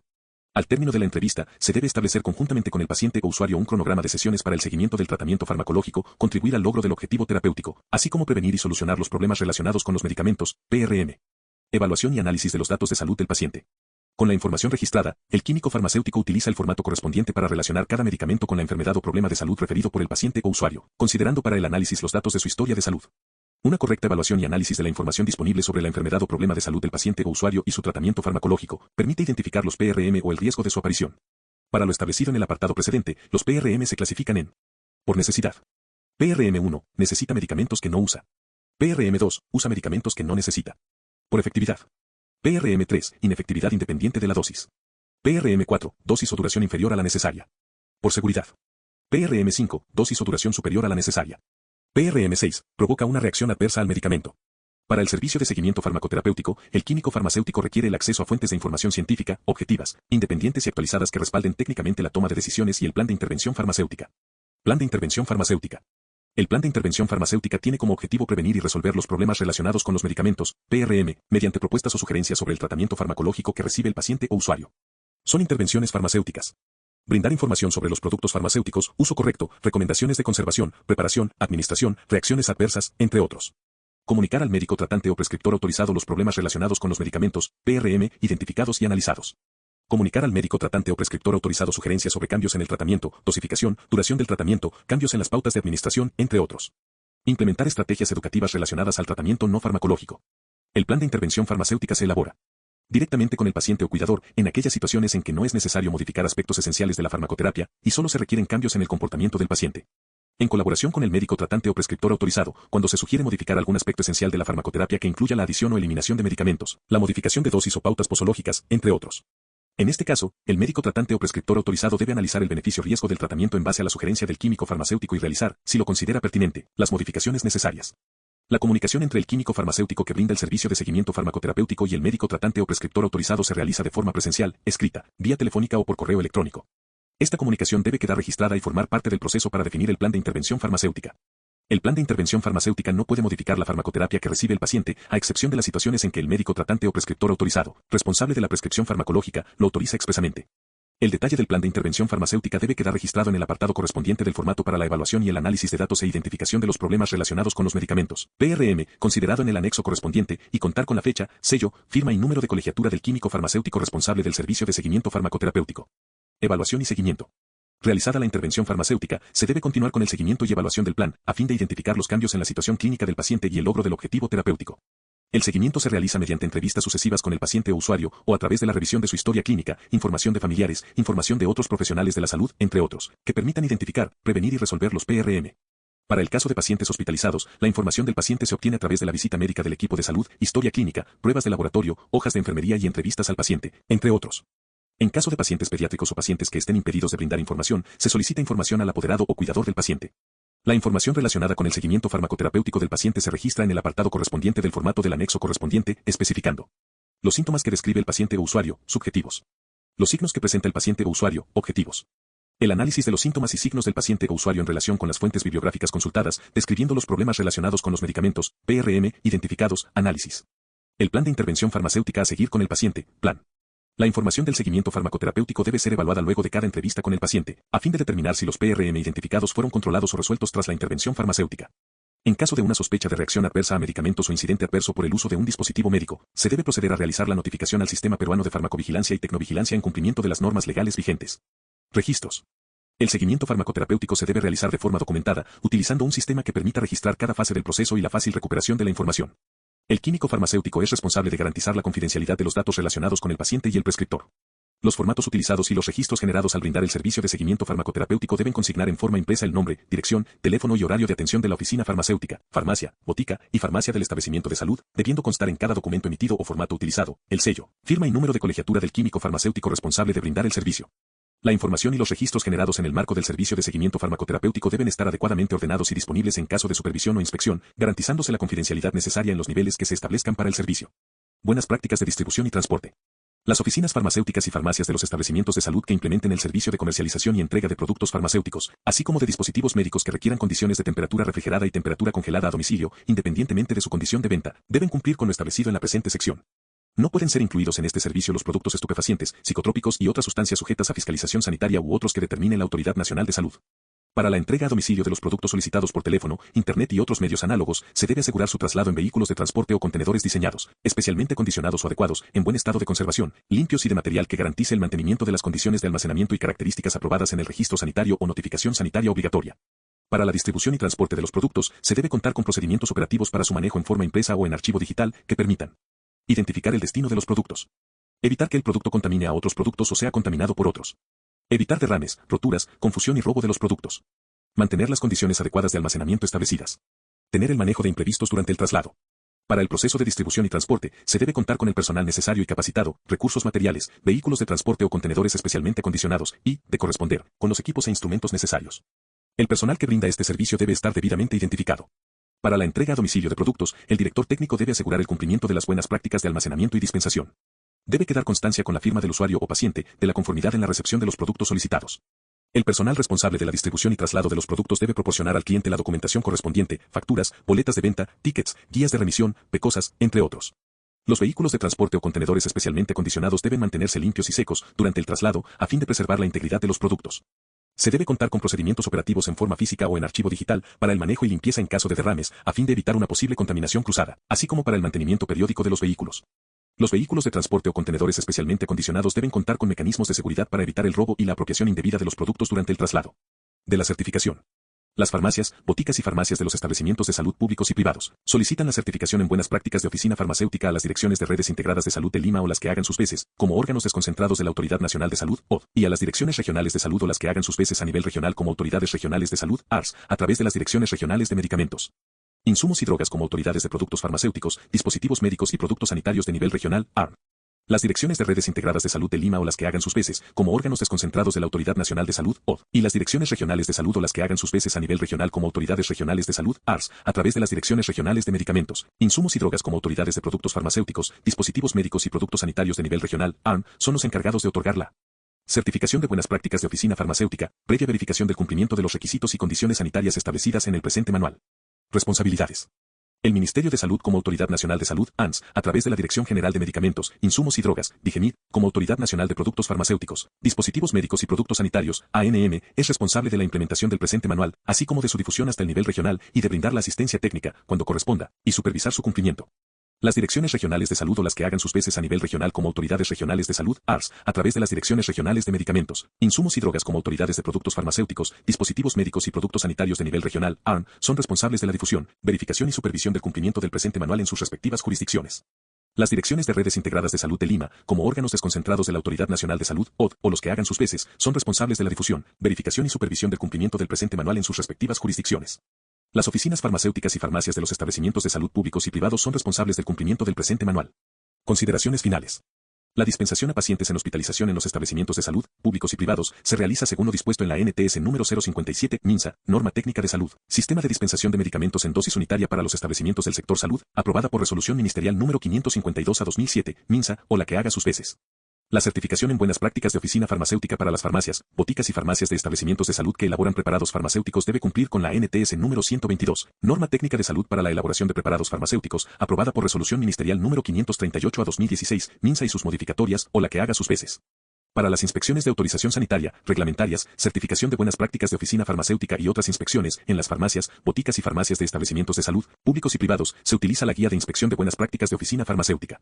Al término de la entrevista, se debe establecer conjuntamente con el paciente o usuario un cronograma de sesiones para el seguimiento del tratamiento farmacológico, contribuir al logro del objetivo terapéutico, así como prevenir y solucionar los problemas relacionados con los medicamentos, PRM. Evaluación y análisis de los datos de salud del paciente. Con la información registrada, el químico farmacéutico utiliza el formato correspondiente para relacionar cada medicamento con la enfermedad o problema de salud referido por el paciente o usuario, considerando para el análisis los datos de su historia de salud. Una correcta evaluación y análisis de la información disponible sobre la enfermedad o problema de salud del paciente o usuario y su tratamiento farmacológico permite identificar los PRM o el riesgo de su aparición. Para lo establecido en el apartado precedente, los PRM se clasifican en: por necesidad. PRM1, necesita medicamentos que no usa. PRM2, usa medicamentos que no necesita. Por efectividad. PRM3, inefectividad independiente de la dosis. PRM4, dosis o duración inferior a la necesaria. Por seguridad. PRM5, dosis o duración superior a la necesaria. PRM6, provoca una reacción adversa al medicamento. Para el servicio de seguimiento farmacoterapéutico, el químico farmacéutico requiere el acceso a fuentes de información científica, objetivas, independientes y actualizadas que respalden técnicamente la toma de decisiones y el plan de intervención farmacéutica. Plan de intervención farmacéutica. El plan de intervención farmacéutica tiene como objetivo prevenir y resolver los problemas relacionados con los medicamentos, PRM, mediante propuestas o sugerencias sobre el tratamiento farmacológico que recibe el paciente o usuario. Son intervenciones farmacéuticas. Brindar información sobre los productos farmacéuticos, uso correcto, recomendaciones de conservación, preparación, administración, reacciones adversas, entre otros. Comunicar al médico tratante o prescriptor autorizado los problemas relacionados con los medicamentos, PRM, identificados y analizados. Comunicar al médico tratante o prescriptor autorizado sugerencias sobre cambios en el tratamiento, dosificación, duración del tratamiento, cambios en las pautas de administración, entre otros. Implementar estrategias educativas relacionadas al tratamiento no farmacológico. El plan de intervención farmacéutica se elabora directamente con el paciente o cuidador, en aquellas situaciones en que no es necesario modificar aspectos esenciales de la farmacoterapia, y solo se requieren cambios en el comportamiento del paciente. En colaboración con el médico tratante o prescriptor autorizado, cuando se sugiere modificar algún aspecto esencial de la farmacoterapia que incluya la adición o eliminación de medicamentos, la modificación de dosis o pautas posológicas, entre otros. En este caso, el médico tratante o prescriptor autorizado debe analizar el beneficio-riesgo del tratamiento en base a la sugerencia del químico farmacéutico y realizar, si lo considera pertinente, las modificaciones necesarias. La comunicación entre el químico farmacéutico que brinda el servicio de seguimiento farmacoterapéutico y el médico tratante o prescriptor autorizado se realiza de forma presencial, escrita, vía telefónica o por correo electrónico. Esta comunicación debe quedar registrada y formar parte del proceso para definir el plan de intervención farmacéutica. El plan de intervención farmacéutica no puede modificar la farmacoterapia que recibe el paciente, a excepción de las situaciones en que el médico tratante o prescriptor autorizado, responsable de la prescripción farmacológica, lo autoriza expresamente. El detalle del plan de intervención farmacéutica debe quedar registrado en el apartado correspondiente del formato para la evaluación y el análisis de datos e identificación de los problemas relacionados con los medicamentos, PRM, considerado en el anexo correspondiente, y contar con la fecha, sello, firma y número de colegiatura del químico farmacéutico responsable del servicio de seguimiento farmacoterapéutico. Evaluación y seguimiento. Realizada la intervención farmacéutica, se debe continuar con el seguimiento y evaluación del plan, a fin de identificar los cambios en la situación clínica del paciente y el logro del objetivo terapéutico. El seguimiento se realiza mediante entrevistas sucesivas con el paciente o usuario, o a través de la revisión de su historia clínica, información de familiares, información de otros profesionales de la salud, entre otros, que permitan identificar, prevenir y resolver los PRM. Para el caso de pacientes hospitalizados, la información del paciente se obtiene a través de la visita médica del equipo de salud, historia clínica, pruebas de laboratorio, hojas de enfermería y entrevistas al paciente, entre otros. En caso de pacientes pediátricos o pacientes que estén impedidos de brindar información, se solicita información al apoderado o cuidador del paciente. La información relacionada con el seguimiento farmacoterapéutico del paciente se registra en el apartado correspondiente del formato del anexo correspondiente, especificando los síntomas que describe el paciente o usuario, subjetivos. Los signos que presenta el paciente o usuario, objetivos. El análisis de los síntomas y signos del paciente o usuario en relación con las fuentes bibliográficas consultadas, describiendo los problemas relacionados con los medicamentos, PRM, identificados, análisis. El plan de intervención farmacéutica a seguir con el paciente, plan. La información del seguimiento farmacoterapéutico debe ser evaluada luego de cada entrevista con el paciente, a fin de determinar si los PRM identificados fueron controlados o resueltos tras la intervención farmacéutica. En caso de una sospecha de reacción adversa a medicamentos o incidente adverso por el uso de un dispositivo médico, se debe proceder a realizar la notificación al Sistema Peruano de Farmacovigilancia y Tecnovigilancia en cumplimiento de las normas legales vigentes. Registros. El seguimiento farmacoterapéutico se debe realizar de forma documentada, utilizando un sistema que permita registrar cada fase del proceso y la fácil recuperación de la información. El químico farmacéutico es responsable de garantizar la confidencialidad de los datos relacionados con el paciente y el prescriptor. Los formatos utilizados y los registros generados al brindar el servicio de seguimiento farmacoterapéutico deben consignar en forma impresa el nombre, dirección, teléfono y horario de atención de la oficina farmacéutica, farmacia, botica y farmacia del establecimiento de salud, debiendo constar en cada documento emitido o formato utilizado, el sello, firma y número de colegiatura del químico farmacéutico responsable de brindar el servicio. La información y los registros generados en el marco del servicio de seguimiento farmacoterapéutico deben estar adecuadamente ordenados y disponibles en caso de supervisión o inspección, garantizándose la confidencialidad necesaria en los niveles que se establezcan para el servicio. Buenas prácticas de distribución y transporte. Las oficinas farmacéuticas y farmacias de los establecimientos de salud que implementen el servicio de comercialización y entrega de productos farmacéuticos, así como de dispositivos médicos que requieran condiciones de temperatura refrigerada y temperatura congelada a domicilio, independientemente de su condición de venta, deben cumplir con lo establecido en la presente sección. No pueden ser incluidos en este servicio los productos estupefacientes, psicotrópicos y otras sustancias sujetas a fiscalización sanitaria u otros que determine la Autoridad Nacional de Salud. Para la entrega a domicilio de los productos solicitados por teléfono, internet y otros medios análogos, se debe asegurar su traslado en vehículos de transporte o contenedores diseñados, especialmente acondicionados o adecuados, en buen estado de conservación, limpios y de material que garantice el mantenimiento de las condiciones de almacenamiento y características aprobadas en el registro sanitario o notificación sanitaria obligatoria. Para la distribución y transporte de los productos, se debe contar con procedimientos operativos para su manejo en forma impresa o en archivo digital, que permitan identificar el destino de los productos. Evitar que el producto contamine a otros productos o sea contaminado por otros. Evitar derrames, roturas, confusión y robo de los productos. Mantener las condiciones adecuadas de almacenamiento establecidas. Tener el manejo de imprevistos durante el traslado. Para el proceso de distribución y transporte, se debe contar con el personal necesario y capacitado, recursos materiales, vehículos de transporte o contenedores especialmente acondicionados y, de corresponder, con los equipos e instrumentos necesarios. El personal que brinda este servicio debe estar debidamente identificado. Para la entrega a domicilio de productos, el director técnico debe asegurar el cumplimiento de las buenas prácticas de almacenamiento y dispensación. Debe quedar constancia con la firma del usuario o paciente de la conformidad en la recepción de los productos solicitados. El personal responsable de la distribución y traslado de los productos debe proporcionar al cliente la documentación correspondiente, facturas, boletas de venta, tickets, guías de remisión, PECOSAS, entre otros. Los vehículos de transporte o contenedores especialmente acondicionados deben mantenerse limpios y secos durante el traslado, a fin de preservar la integridad de los productos. Se debe contar con procedimientos operativos en forma física o en archivo digital para el manejo y limpieza en caso de derrames, a fin de evitar una posible contaminación cruzada, así como para el mantenimiento periódico de los vehículos. Los vehículos de transporte o contenedores especialmente acondicionados deben contar con mecanismos de seguridad para evitar el robo y la apropiación indebida de los productos durante el traslado. De la certificación. Las farmacias, boticas y farmacias de los establecimientos de salud públicos y privados solicitan la certificación en buenas prácticas de oficina farmacéutica a las direcciones de redes integradas de salud de Lima o las que hagan sus veces, como órganos desconcentrados de la Autoridad Nacional de Salud, OD, y a las direcciones regionales de salud o las que hagan sus veces a nivel regional como autoridades regionales de salud, ARS, a través de las direcciones regionales de medicamentos, insumos y drogas como autoridades de productos farmacéuticos, dispositivos médicos y productos sanitarios de nivel regional, ARM. Las direcciones de redes integradas de salud de Lima o las que hagan sus veces, como órganos desconcentrados de la Autoridad Nacional de Salud, OD, y las direcciones regionales de salud o las que hagan sus veces a nivel regional como autoridades regionales de salud, ARS, a través de las direcciones regionales de medicamentos, insumos y drogas como autoridades de productos farmacéuticos, dispositivos médicos y productos sanitarios de nivel regional, ARM, son los encargados de otorgar la certificación de buenas prácticas de oficina farmacéutica, previa verificación del cumplimiento de los requisitos y condiciones sanitarias establecidas en el presente manual. Responsabilidades. El Ministerio de Salud como Autoridad Nacional de Salud, ANS, a través de la Dirección General de Medicamentos, Insumos y Drogas, DIGEMID, como Autoridad Nacional de Productos Farmacéuticos, Dispositivos Médicos y Productos Sanitarios, ANM, es responsable de la implementación del presente manual, así como de su difusión hasta el nivel regional y de brindar la asistencia técnica, cuando corresponda, y supervisar su cumplimiento. Las direcciones regionales de salud o las que hagan sus veces a nivel regional como autoridades regionales de salud, ARS, a través de las direcciones regionales de medicamentos, insumos y drogas como autoridades de productos farmacéuticos, dispositivos médicos y productos sanitarios de nivel regional, ARM, son responsables de la difusión, verificación y supervisión del cumplimiento del presente manual en sus respectivas jurisdicciones. Las direcciones de redes integradas de salud de Lima, como órganos desconcentrados de la Autoridad Nacional de Salud, OD, o los que hagan sus veces, son responsables de la difusión, verificación y supervisión del cumplimiento del presente manual en sus respectivas jurisdicciones. Las oficinas farmacéuticas y farmacias de los establecimientos de salud públicos y privados son responsables del cumplimiento del presente manual. Consideraciones finales. La dispensación a pacientes en hospitalización en los establecimientos de salud, públicos y privados, se realiza según lo dispuesto en la NTS número 057, MINSA, Norma Técnica de Salud, Sistema de Dispensación de Medicamentos en Dosis Unitaria para los Establecimientos del Sector Salud, aprobada por Resolución Ministerial número 552/2007, MINSA, o la que haga sus veces. La certificación en buenas prácticas de oficina farmacéutica para las farmacias, boticas y farmacias de establecimientos de salud que elaboran preparados farmacéuticos debe cumplir con la NTS número 122, Norma Técnica de Salud para la elaboración de preparados farmacéuticos, aprobada por Resolución Ministerial número 538/2016, MINSA y sus modificatorias, o la que haga sus veces. Para las inspecciones de autorización sanitaria, reglamentarias, certificación de buenas prácticas de oficina farmacéutica y otras inspecciones, en las farmacias, boticas y farmacias de establecimientos de salud, públicos y privados, se utiliza la Guía de Inspección de Buenas Prácticas de Oficina Farmacéutica.